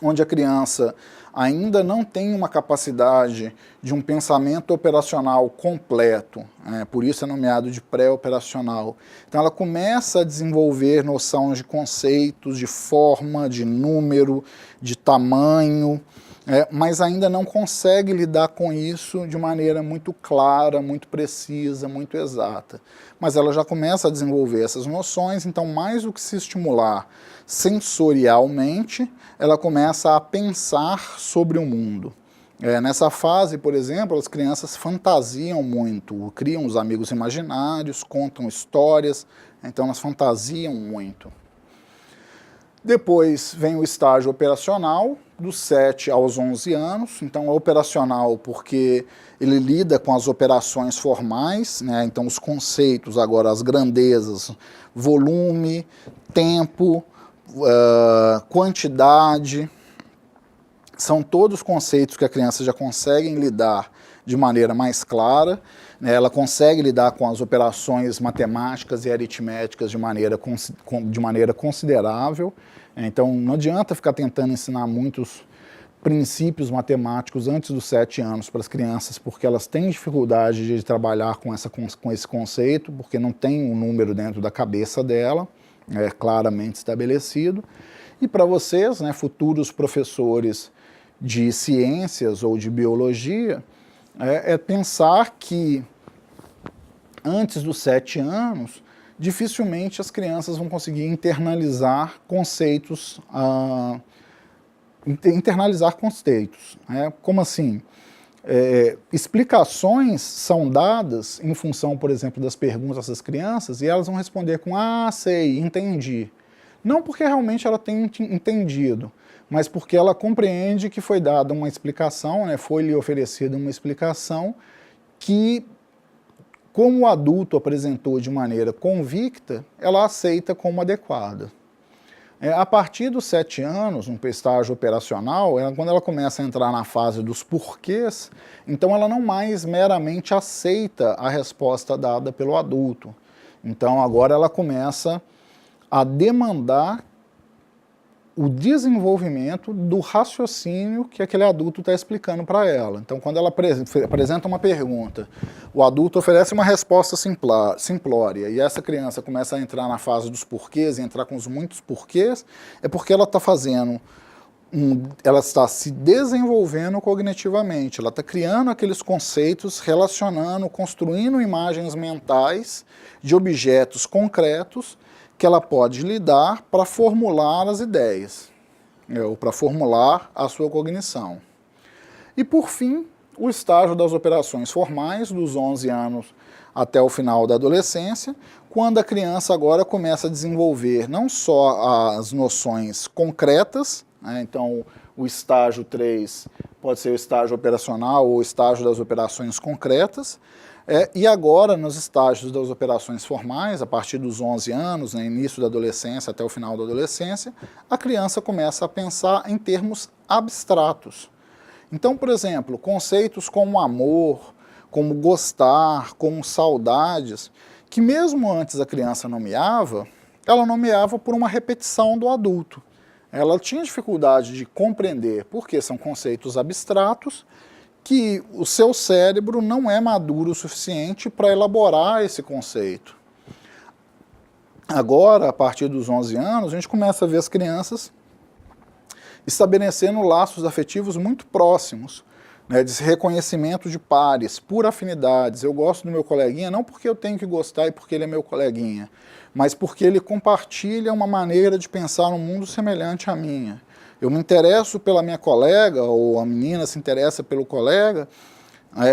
onde a criança ainda não tem uma capacidade de um pensamento operacional completo, por isso é nomeado de pré-operacional. Então ela começa a desenvolver noções de conceitos, de forma, de número, de tamanho, mas ainda não consegue lidar com isso de maneira muito clara, muito precisa, muito exata. Mas ela já começa a desenvolver essas noções, então mais do que se estimular sensorialmente, ela começa a pensar sobre o mundo. Nessa fase, por exemplo, as crianças fantasiam muito, criam os amigos imaginários, contam histórias, então elas fantasiam muito. Depois vem o estágio operacional, dos 7 aos 11 anos, então é operacional porque ele lida com as operações formais, né? Então os conceitos agora, as grandezas, volume, tempo, quantidade, são todos conceitos que a criança já consegue lidar de maneira mais clara, né? Ela consegue lidar com as operações matemáticas e aritméticas de maneira considerável. Então não adianta ficar tentando ensinar muitos princípios matemáticos antes dos 7 anos para as crianças, porque elas têm dificuldade de trabalhar com esse conceito, porque não tem um número dentro da cabeça dela, claramente estabelecido. E para vocês, né, futuros professores de ciências ou de biologia, pensar que antes dos 7 anos, dificilmente as crianças vão conseguir internalizar conceitos. Como assim? explicações são dadas em função, por exemplo, das perguntas dessas crianças e elas vão responder com "ah, sei, entendi". Não porque realmente ela tem entendido, mas porque ela compreende que foi dada uma explicação, né, foi-lhe oferecida uma explicação que, como o adulto apresentou de maneira convicta, ela aceita como adequada. A partir dos 7 anos, no estágio operacional, quando ela começa a entrar na fase dos porquês, então ela não mais meramente aceita a resposta dada pelo adulto. Então agora ela começa a demandar o desenvolvimento do raciocínio que aquele adulto está explicando para ela. Então, quando ela apresenta uma pergunta, o adulto oferece uma resposta simplória e essa criança começa a entrar na fase dos porquês e entrar com os muitos porquês, é porque ela está ela está se desenvolvendo cognitivamente, ela está criando aqueles conceitos, relacionando, construindo imagens mentais de objetos concretos que ela pode lidar para formular as ideias, ou para formular a sua cognição. E por fim, o estágio das operações formais, dos 11 anos até o final da adolescência, quando a criança agora começa a desenvolver não só as noções concretas, né, então o estágio 3 pode ser o estágio operacional ou o estágio das operações concretas, e agora, nos estágios das operações formais, a partir dos 11 anos, né, início da adolescência até o final da adolescência, a criança começa a pensar em termos abstratos. Então, por exemplo, conceitos como amor, como gostar, como saudades, que mesmo antes a criança nomeava, ela nomeava por uma repetição do adulto. Ela tinha dificuldade de compreender, porque são conceitos abstratos, que o seu cérebro não é maduro o suficiente para elaborar esse conceito. Agora, a partir dos 11 anos, a gente começa a ver as crianças estabelecendo laços afetivos muito próximos, né, de reconhecimento de pares, por afinidades. Eu gosto do meu coleguinha não porque eu tenho que gostar e porque ele é meu coleguinha, mas porque ele compartilha uma maneira de pensar no mundo semelhante à minha. Eu me interesso pela minha colega, ou a menina se interessa pelo colega,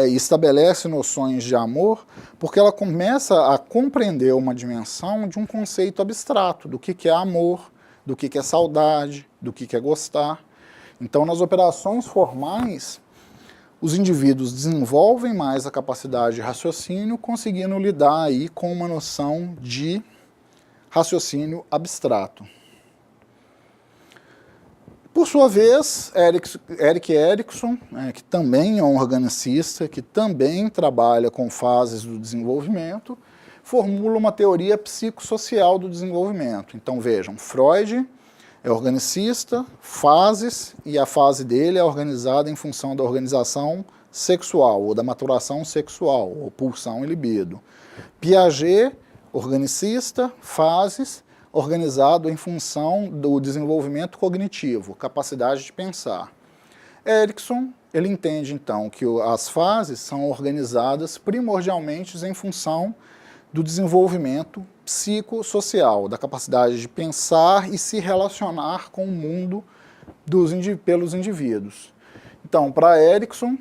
e estabelece noções de amor, porque ela começa a compreender uma dimensão de um conceito abstrato, do que é amor, do que é saudade, do que é gostar. Então, nas operações formais, os indivíduos desenvolvem mais a capacidade de raciocínio, conseguindo lidar aí com uma noção de raciocínio abstrato. Por sua vez, Erik Erikson, que também é um organicista, que também trabalha com fases do desenvolvimento, formula uma teoria psicossocial do desenvolvimento. Então vejam, Freud é organicista, fases, e a fase dele é organizada em função da organização sexual, ou da maturação sexual, ou pulsão e libido. Piaget, organicista, fases, organizado em função do desenvolvimento cognitivo, capacidade de pensar. Erikson, ele entende então que as fases são organizadas primordialmente em função do desenvolvimento psicossocial, da capacidade de pensar e se relacionar com o mundo pelos indivíduos. Então, para Erikson,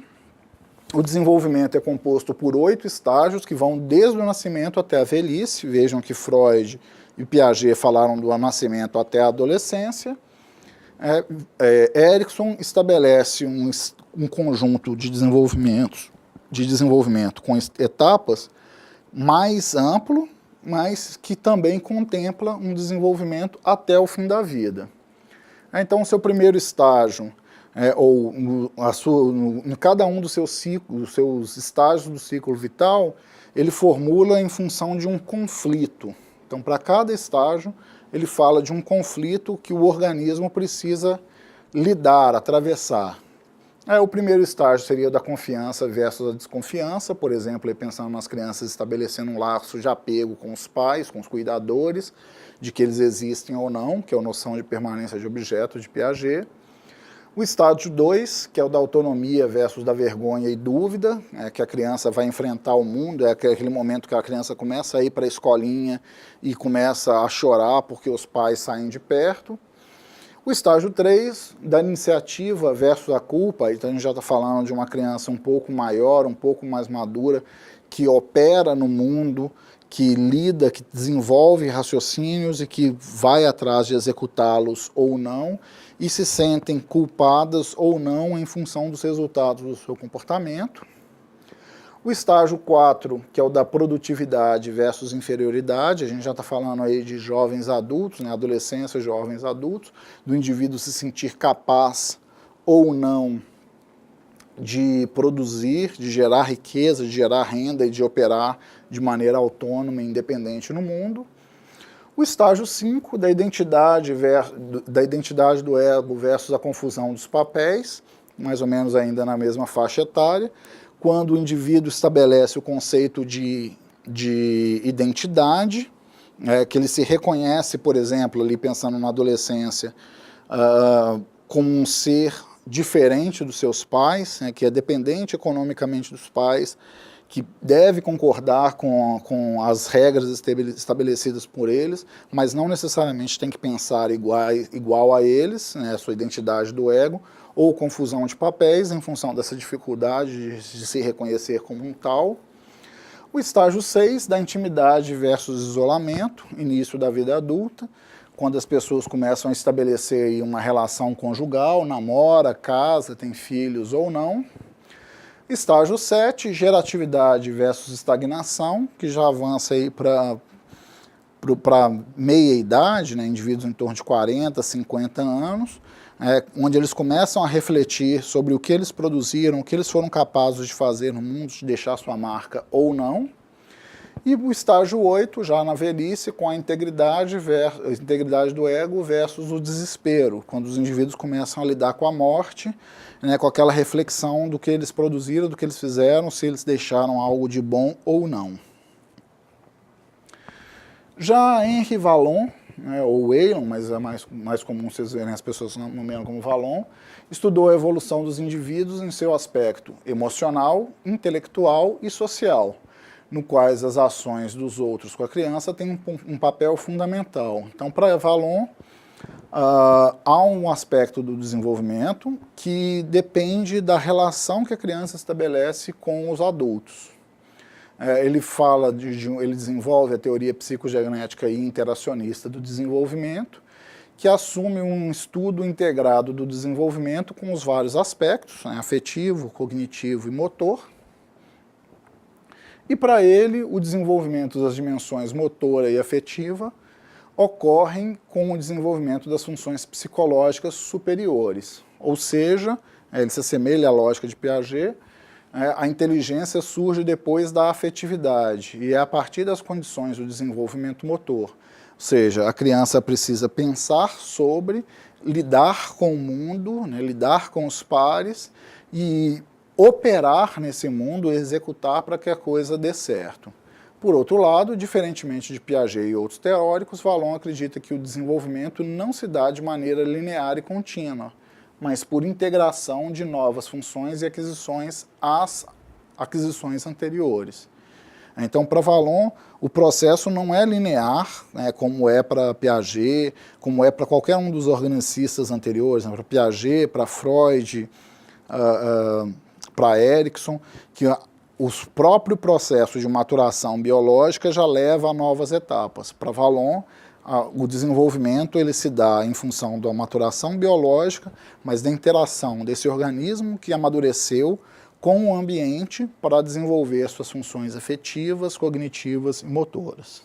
o desenvolvimento é composto por 8 estágios que vão desde o nascimento até a velhice. Vejam que Freud e Piaget falaram do nascimento até a adolescência. Erikson estabelece um conjunto de desenvolvimento com etapas mais amplo, mas que também contempla um desenvolvimento até o fim da vida. Então, o seu primeiro estágio, em cada um dos seus ciclos, dos seus estágios do ciclo vital, ele formula em função de um conflito. Então, para cada estágio, ele fala de um conflito que o organismo precisa lidar, atravessar. O primeiro estágio seria da confiança versus a desconfiança, por exemplo, pensando nas crianças estabelecendo um laço de apego com os pais, com os cuidadores, de que eles existem ou não, que é a noção de permanência de objeto de Piaget. O estágio 2, que é o da autonomia versus da vergonha e dúvida, que a criança vai enfrentar o mundo, é aquele momento que a criança começa a ir para a escolinha e começa a chorar porque os pais saem de perto. O estágio 3, da iniciativa versus a culpa, então a gente já está falando de uma criança um pouco maior, um pouco mais madura, que opera no mundo, que lida, que desenvolve raciocínios e que vai atrás de executá-los ou não, e se sentem culpadas ou não em função dos resultados do seu comportamento. O estágio 4, que é o da produtividade versus inferioridade, a gente já está falando aí de jovens adultos, né, adolescência, jovens adultos, do indivíduo se sentir capaz ou não de produzir, de gerar riqueza, de gerar renda e de operar de maneira autônoma e independente no mundo. O estágio 5, da identidade do ego versus a confusão dos papéis, mais ou menos ainda na mesma faixa etária, quando o indivíduo estabelece o conceito de identidade, que ele se reconhece, por exemplo, ali pensando na adolescência, como um ser diferente dos seus pais, que é dependente economicamente dos pais, que deve concordar com as regras estabelecidas por eles, mas não necessariamente tem que pensar igual a eles, a sua identidade do ego, ou confusão de papéis em função dessa dificuldade de se reconhecer como um tal. O estágio 6, da intimidade versus isolamento, início da vida adulta, quando as pessoas começam a estabelecer aí uma relação conjugal, namora, casa, tem filhos ou não. Estágio 7, geratividade versus estagnação, que já avança aí para meia idade, né, indivíduos em torno de 40, 50 anos, onde eles começam a refletir sobre o que eles produziram, o que eles foram capazes de fazer no mundo, de deixar sua marca ou não. E o estágio 8, já na velhice, com a integridade do ego versus o desespero, quando os indivíduos começam a lidar com a morte, né, com aquela reflexão do que eles produziram, do que eles fizeram, se eles deixaram algo de bom ou não. Já Henri Vallon, ou Whelan, mas é mais comum vocês verem as pessoas nomeando como Vallon, estudou a evolução dos indivíduos em seu aspecto emocional, intelectual e social, no quais as ações dos outros com a criança têm um papel fundamental. Então, para Vallon, há um aspecto do desenvolvimento que depende da relação que a criança estabelece com os adultos. Ele ele desenvolve a teoria psicogenética e interacionista do desenvolvimento, que assume um estudo integrado do desenvolvimento com os vários aspectos, afetivo, cognitivo e motor. E para ele, o desenvolvimento das dimensões motora e afetiva ocorrem com o desenvolvimento das funções psicológicas superiores. Ou seja, ele se assemelha à lógica de Piaget, a inteligência surge depois da afetividade e é a partir das condições do desenvolvimento motor. Ou seja, a criança precisa pensar sobre, lidar com o mundo, lidar com os pares e operar nesse mundo, executar para que a coisa dê certo. Por outro lado, diferentemente de Piaget e outros teóricos, Vallon acredita que o desenvolvimento não se dá de maneira linear e contínua, mas por integração de novas funções e aquisições às aquisições anteriores. Então, para Vallon, o processo não é linear, como é para Piaget, como é para qualquer um dos organicistas anteriores, para Piaget, para Freud, para Erikson, que o próprio processo de maturação biológica já leva a novas etapas. Para Vallon, o desenvolvimento ele se dá em função da maturação biológica, mas da interação desse organismo que amadureceu com o ambiente para desenvolver suas funções afetivas, cognitivas e motoras.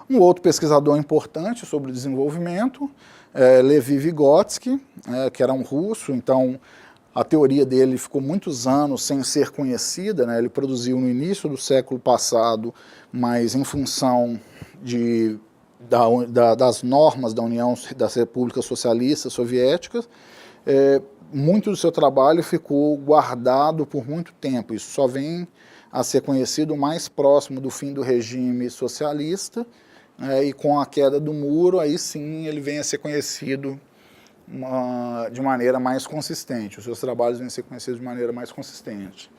Um outro pesquisador importante sobre o desenvolvimento é Levi Vygotsky, que era um russo, então a teoria dele ficou muitos anos sem ser conhecida, ele produziu no início do século passado, mas em função das normas da União das Repúblicas Socialistas Soviéticas, muito do seu trabalho ficou guardado por muito tempo. Isso só vem a ser conhecido mais próximo do fim do regime socialista, e com a queda do muro, aí sim ele vem a ser conhecido de maneira mais consistente. Os seus trabalhos vêm a ser conhecidos de maneira mais consistente.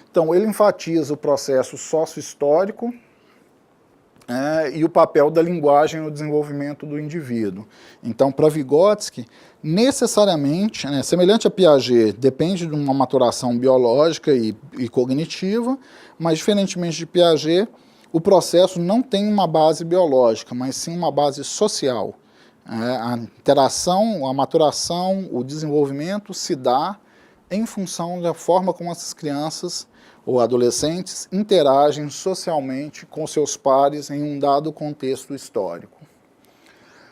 Então, ele enfatiza o processo sócio-histórico e o papel da linguagem no desenvolvimento do indivíduo. Então, para Vygotsky, necessariamente, semelhante a Piaget, depende de uma maturação biológica e cognitiva, mas diferentemente de Piaget, o processo não tem uma base biológica, mas sim uma base social. A interação, a maturação, o desenvolvimento se dá em função da forma como essas crianças ou adolescentes interagem socialmente com seus pares em um dado contexto histórico.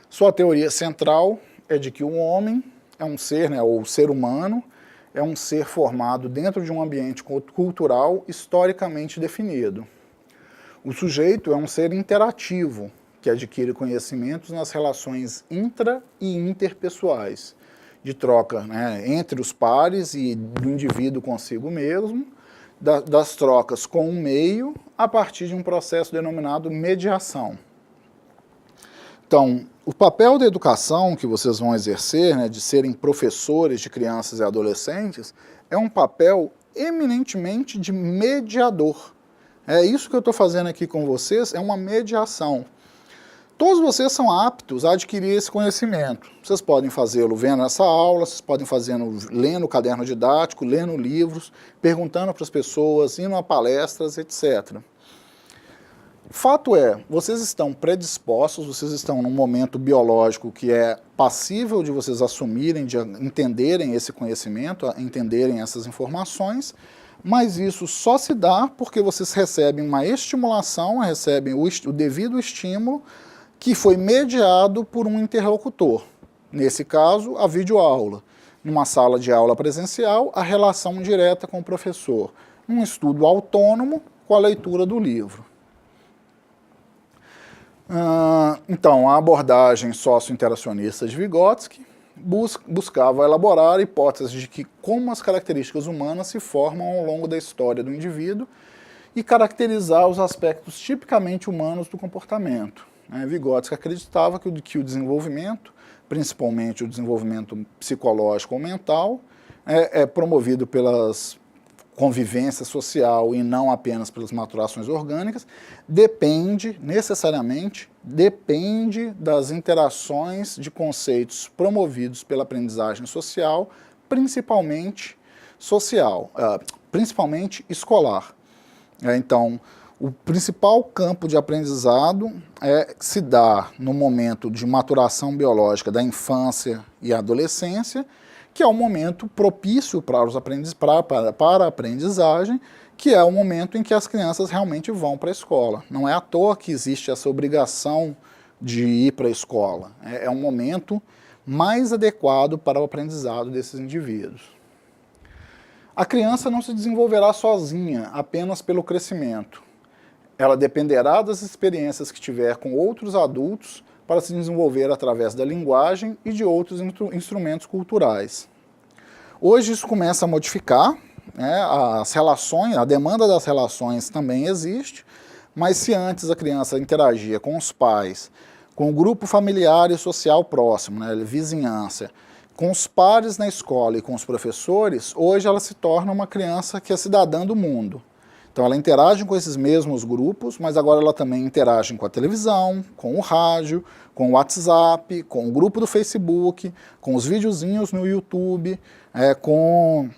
Sua teoria central é de que o homem é um ser, ou o ser humano, é um ser formado dentro de um ambiente cultural historicamente definido. O sujeito é um ser interativo, que adquire conhecimentos nas relações intra- e interpessoais, de troca entre os pares e do indivíduo consigo mesmo, das trocas com o meio, a partir de um processo denominado mediação. Então, o papel da educação que vocês vão exercer, de serem professores de crianças e adolescentes, é um papel eminentemente de mediador. É isso que eu estou fazendo aqui com vocês, é uma mediação. Todos vocês são aptos a adquirir esse conhecimento. Vocês podem fazê-lo vendo essa aula, vocês podem fazê-lo lendo o caderno didático, lendo livros, perguntando para as pessoas, indo a palestras, etc. Fato é, vocês estão predispostos, vocês estão num momento biológico que é passível de vocês assumirem, de entenderem esse conhecimento, entenderem essas informações, mas isso só se dá porque vocês recebem uma estimulação, recebem o devido estímulo, que foi mediado por um interlocutor. Nesse caso, a videoaula. Numa sala de aula presencial, a relação direta com o professor. Um estudo autônomo com a leitura do livro. Então, a abordagem socio-interacionista de Vygotsky buscava elaborar hipóteses de que como as características humanas se formam ao longo da história do indivíduo e caracterizar os aspectos tipicamente humanos do comportamento. Vygotsky acreditava que o desenvolvimento, principalmente o desenvolvimento psicológico ou mental, é promovido pelas convivência social e não apenas pelas maturações orgânicas, necessariamente depende das interações de conceitos promovidos pela aprendizagem social, principalmente escolar. Então, o principal campo de aprendizado se dá no momento de maturação biológica da infância e adolescência, que é o momento propício para a aprendizagem, que é o momento em que as crianças realmente vão para a escola. Não é à toa que existe essa obrigação de ir para a escola. É um momento mais adequado para o aprendizado desses indivíduos. A criança não se desenvolverá sozinha, apenas pelo crescimento. Ela dependerá das experiências que tiver com outros adultos para se desenvolver através da linguagem e de outros instrumentos culturais. Hoje isso começa a modificar, as relações, a demanda das relações também existe, mas se antes a criança interagia com os pais, com o grupo familiar e social próximo, vizinhança, com os pares na escola e com os professores, hoje ela se torna uma criança que é cidadã do mundo. Então ela interage com esses mesmos grupos, mas agora ela também interage com a televisão, com o rádio, com o WhatsApp, com o grupo do Facebook, com os videozinhos no YouTube, com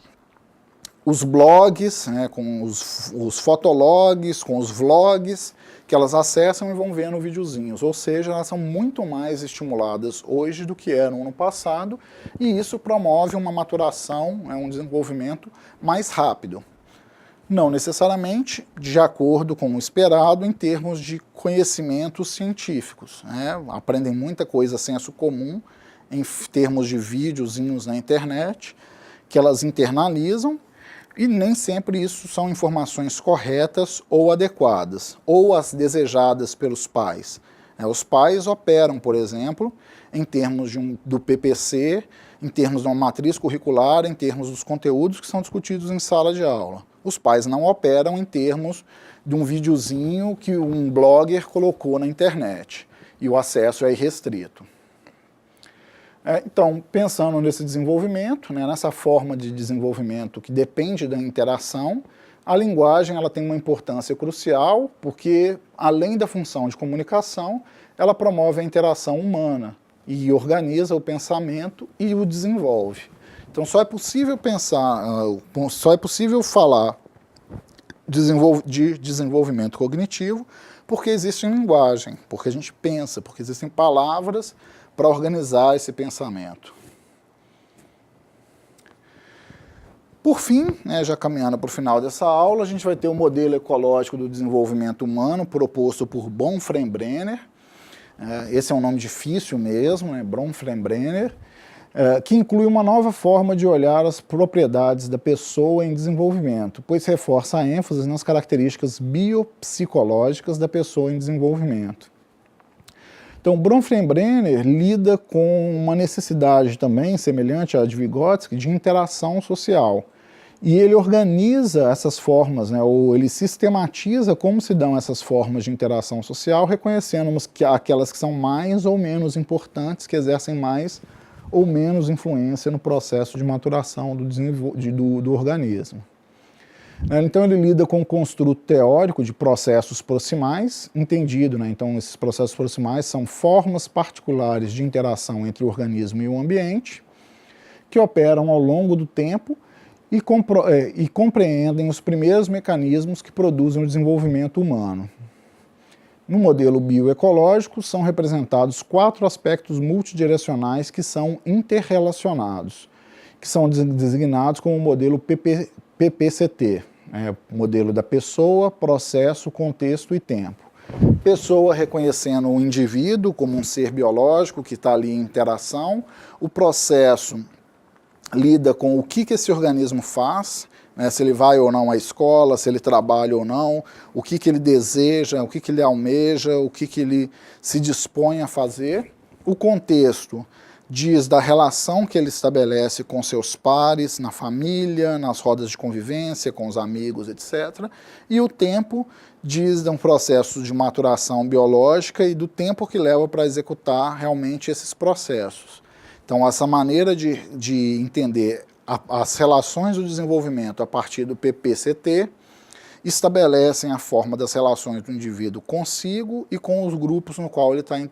os blogs, com os fotologs, com os vlogs, que elas acessam e vão vendo videozinhos. Ou seja, elas são muito mais estimuladas hoje do que eram no passado, e isso promove uma maturação, um desenvolvimento mais rápido. Não necessariamente de acordo com o esperado em termos de conhecimentos científicos. Aprendem muita coisa senso comum em termos de videozinhos na internet, que elas internalizam, e nem sempre isso são informações corretas ou adequadas, ou as desejadas pelos pais. Os pais operam, por exemplo, em termos do PPC, em termos de uma matriz curricular, em termos dos conteúdos que são discutidos em sala de aula. Os pais não operam em termos de um videozinho que um blogger colocou na internet e o acesso é irrestrito. Então, pensando nesse desenvolvimento, nessa forma de desenvolvimento que depende da interação, A linguagem ela tem uma importância crucial porque, além da função de comunicação, ela promove a interação humana e organiza o pensamento e o desenvolve. Então só é possível falar de desenvolvimento cognitivo porque existe linguagem, porque a gente pensa, porque existem palavras para organizar esse pensamento. Por fim, já caminhando para o final dessa aula, a gente vai ter o modelo ecológico do desenvolvimento humano proposto por Bronfenbrenner. Esse é um nome difícil mesmo, Bronfenbrenner, que inclui uma nova forma de olhar as propriedades da pessoa em desenvolvimento, pois reforça a ênfase nas características biopsicológicas da pessoa em desenvolvimento. Então, Bronfenbrenner lida com uma necessidade também, semelhante à de Vygotsky, de interação social. E ele organiza essas formas, ou ele sistematiza como se dão essas formas de interação social, reconhecendo aquelas que são mais ou menos importantes, que exercem mais ou menos influência no processo de maturação do organismo. Então ele lida com o construto teórico de processos proximais, entendido, então esses processos proximais são formas particulares de interação entre o organismo e o ambiente, que operam ao longo do tempo e compreendem os primeiros mecanismos que produzem o desenvolvimento humano. No modelo bioecológico, são representados 4 aspectos multidirecionais que são interrelacionados, que são designados como o modelo PPCT, modelo da pessoa, processo, contexto e tempo. Pessoa reconhecendo o indivíduo como um ser biológico que está ali em interação, o processo lida com o que esse organismo faz, se ele vai ou não à escola, se ele trabalha ou não, o que ele deseja, o que ele almeja, o que ele se dispõe a fazer. O contexto diz da relação que ele estabelece com seus pares, na família, nas rodas de convivência, com os amigos, etc. E o tempo diz de um processo de maturação biológica e do tempo que leva para executar realmente esses processos. Então, essa maneira de entender as relações do desenvolvimento a partir do PPCT estabelecem a forma das relações do indivíduo consigo e com os grupos no qual ele está em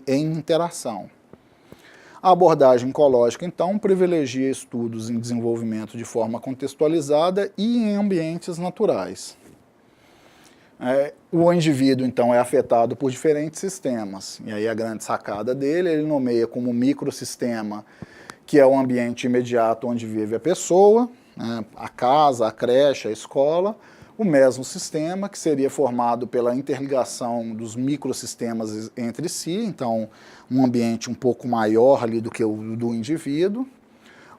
interação. A abordagem ecológica, então, privilegia estudos em desenvolvimento de forma contextualizada e em ambientes naturais. O indivíduo, então, é afetado por diferentes sistemas. E aí a grande sacada dele, ele nomeia como microsistema, que é o ambiente imediato onde vive a pessoa, a casa, a creche, a escola. O mesosistema, que seria formado pela interligação dos microsistemas entre si, então um ambiente um pouco maior ali do que o do indivíduo.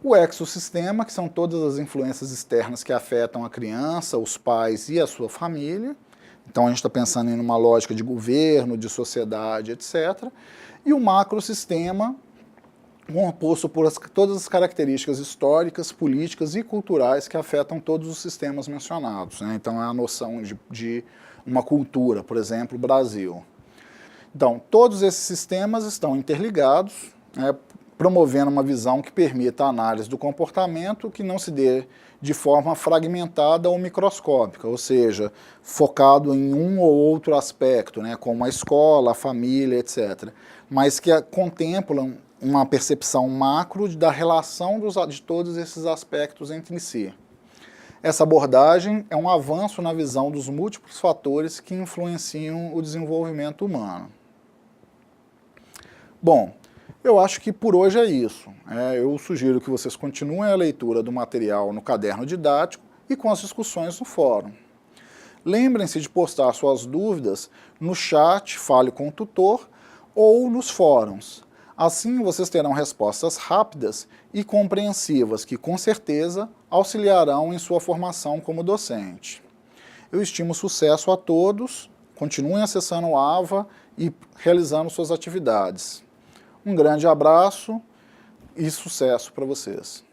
O exossistema, que são todas as influências externas que afetam a criança, os pais e a sua família. Então a gente está pensando em uma lógica de governo, de sociedade, etc. E o macrosistema, composto por todas as características históricas, políticas e culturais que afetam todos os sistemas mencionados. Então é a noção de uma cultura, por exemplo, o Brasil. Então, todos esses sistemas estão interligados, promovendo uma visão que permita a análise do comportamento que não se dê de forma fragmentada ou microscópica, ou seja, focado em um ou outro aspecto, como a escola, a família, etc., mas que contemplam uma percepção macro da relação de todos esses aspectos entre si. Essa abordagem é um avanço na visão dos múltiplos fatores que influenciam o desenvolvimento humano. Bom, eu acho que por hoje é isso. Eu sugiro que vocês continuem a leitura do material no caderno didático e com as discussões no fórum. Lembrem-se de postar suas dúvidas no chat Fale com o Tutor ou nos fóruns. Assim, vocês terão respostas rápidas e compreensivas que, com certeza, auxiliarão em sua formação como docente. Eu estimo sucesso a todos, continuem acessando o AVA e realizando suas atividades. Um grande abraço e sucesso para vocês.